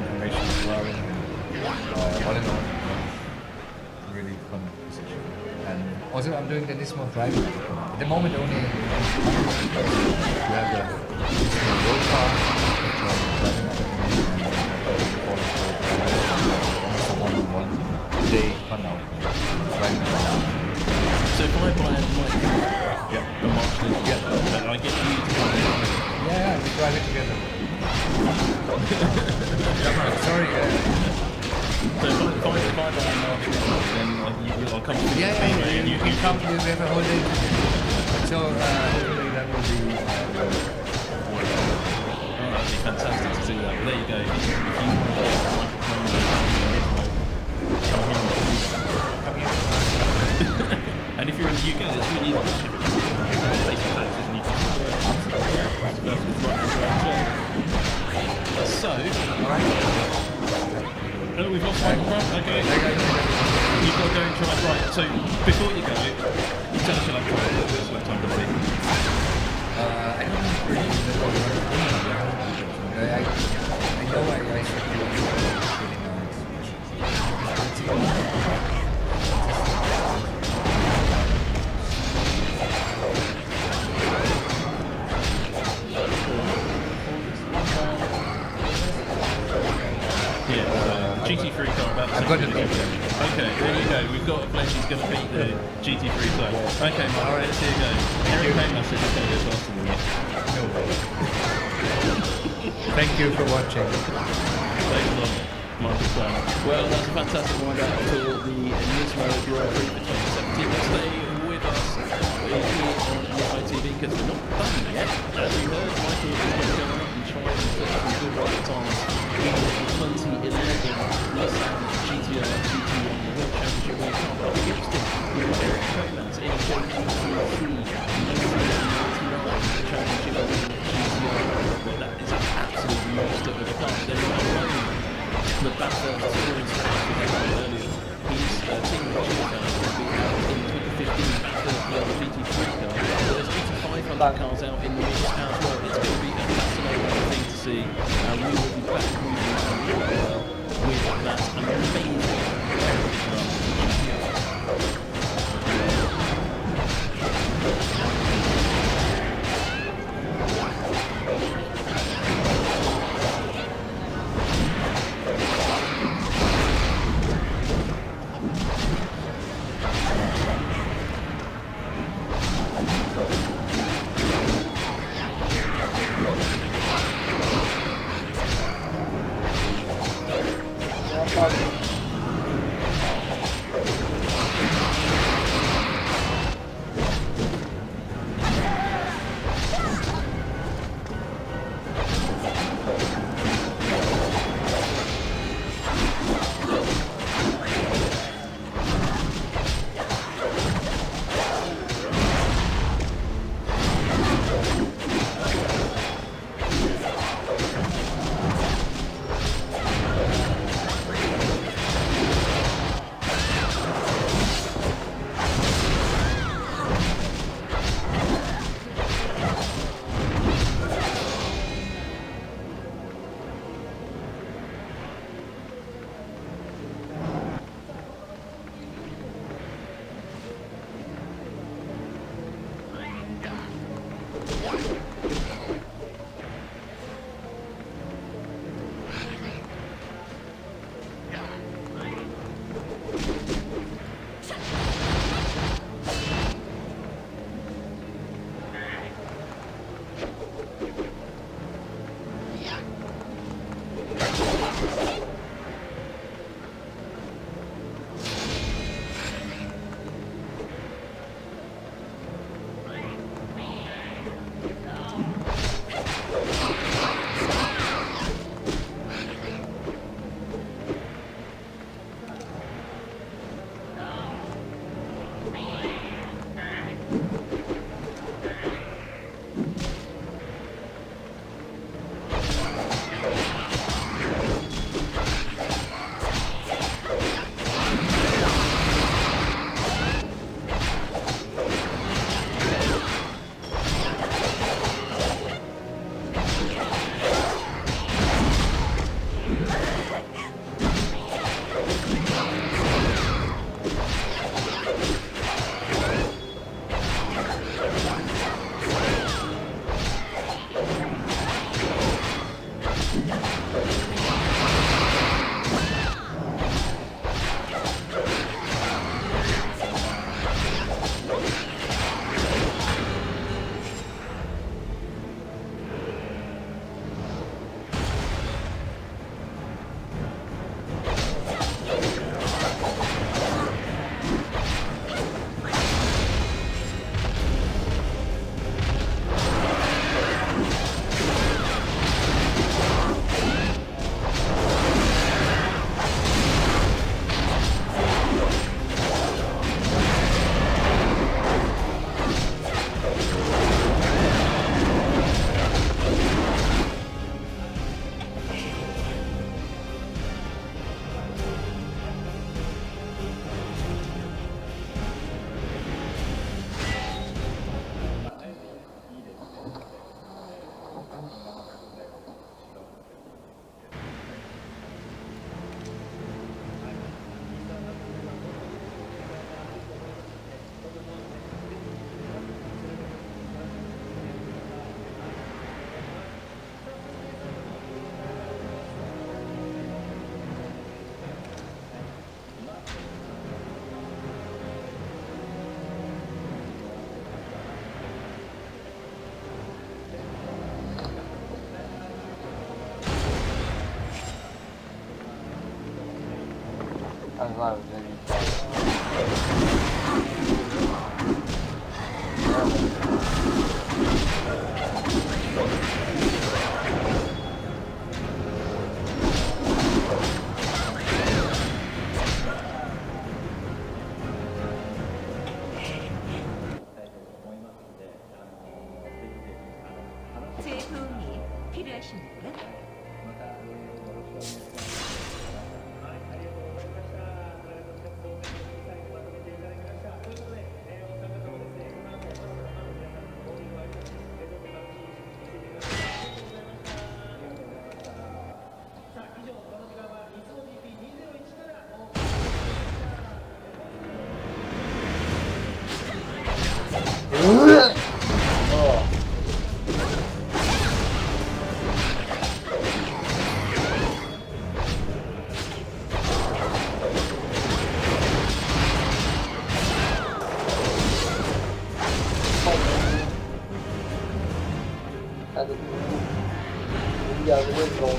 information as well. All in all, really fun position. And also, I'm doing the Nismo driving. At the moment, only we have the Nismo road car, which I'm driving at the moment, and the one-on-one day fun now. Driving around. So if I buy a Marshall, then I get you to come in. Yeah, we drive it together. Sorry. So if I buy a Marshall, then I'll come to you. Yeah, and you can come. We have a whole day together. So hopefully that will be. That'd be fantastic to do that. But there you go. If you Come here. and if you're in the UK, it's really easy to ship it. Basic taxes and you can So, we've lost Michael Crum. Okay. You've got to go and try. Right. So before you go, tell us your lap time. What's lap time going to be? I don't really know I know I should do really GT3 car about I've got it. Okay, there you go. We've got a pledge he's going to beat the GT3 car. Okay, Mark, All right. let's see you go. Eric Payne said he's going to go faster than you. No way. Thank you for watching. Thanks a lot, Michael Crum. Well, that's a fantastic wind up to the Nismo Grand Prix for 2017. Stay with us here on Nismo TV because we're not done yet. As we heard, Michael is going to go out and try and put some good right times in the 2011 Nissan GTR GT1 World Championship World Cup up against him with Eric Payne in GT3 Championship of GTR. Well, that is an absolute monster of a car. There is no way the Bathurst Touring Star we had earlier. His teammate Cheetah will be out in 2015 Bathurst GT3 car. There's GT500 cars out in the mix as well. It's going to be a fascinating thing to see. And we will be back with that amazing GTR. 按算了，这제 도움이 필요하십니까?开始无聊的运动了。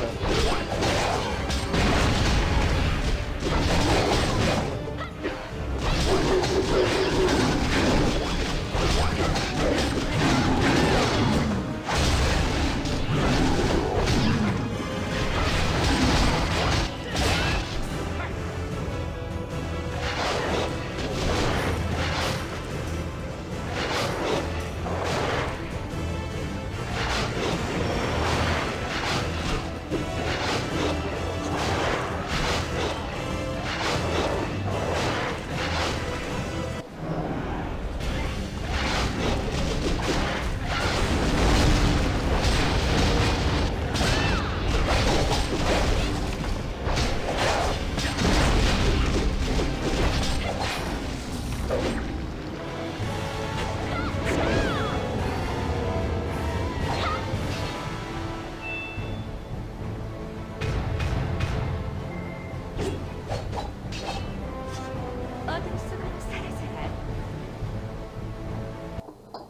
어둠 속으로 사라져라.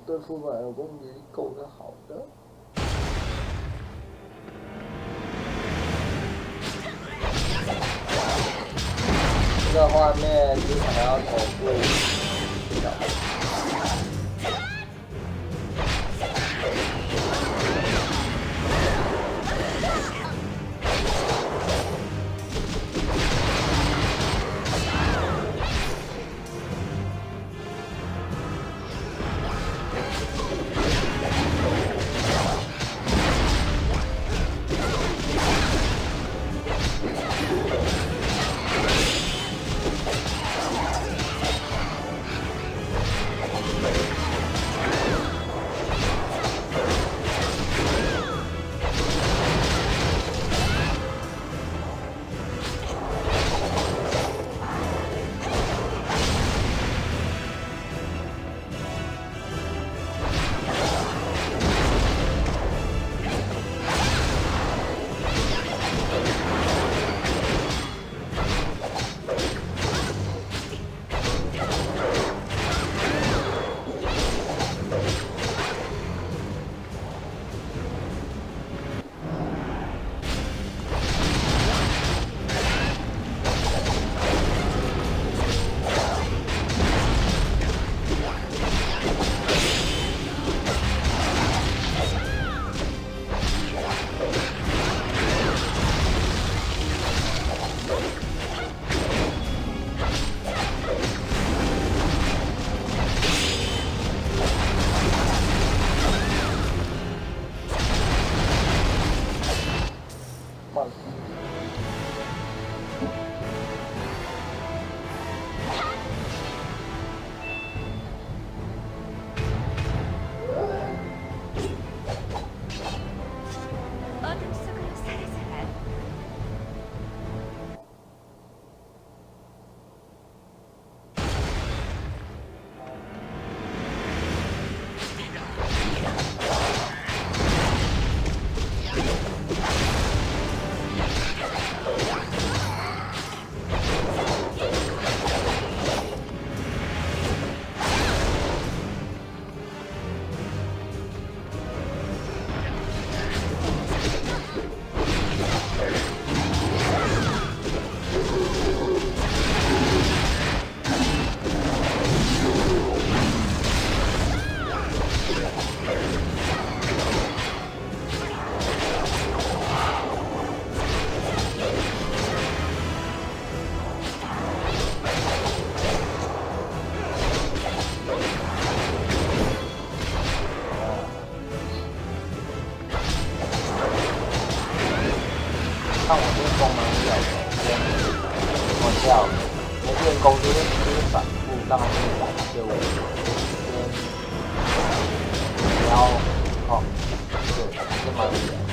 对付版有攻击够是好的。这个画面至少要投入。票，每个人工资就是反复，让他们打就我先不要哦，对，这蛮厉害。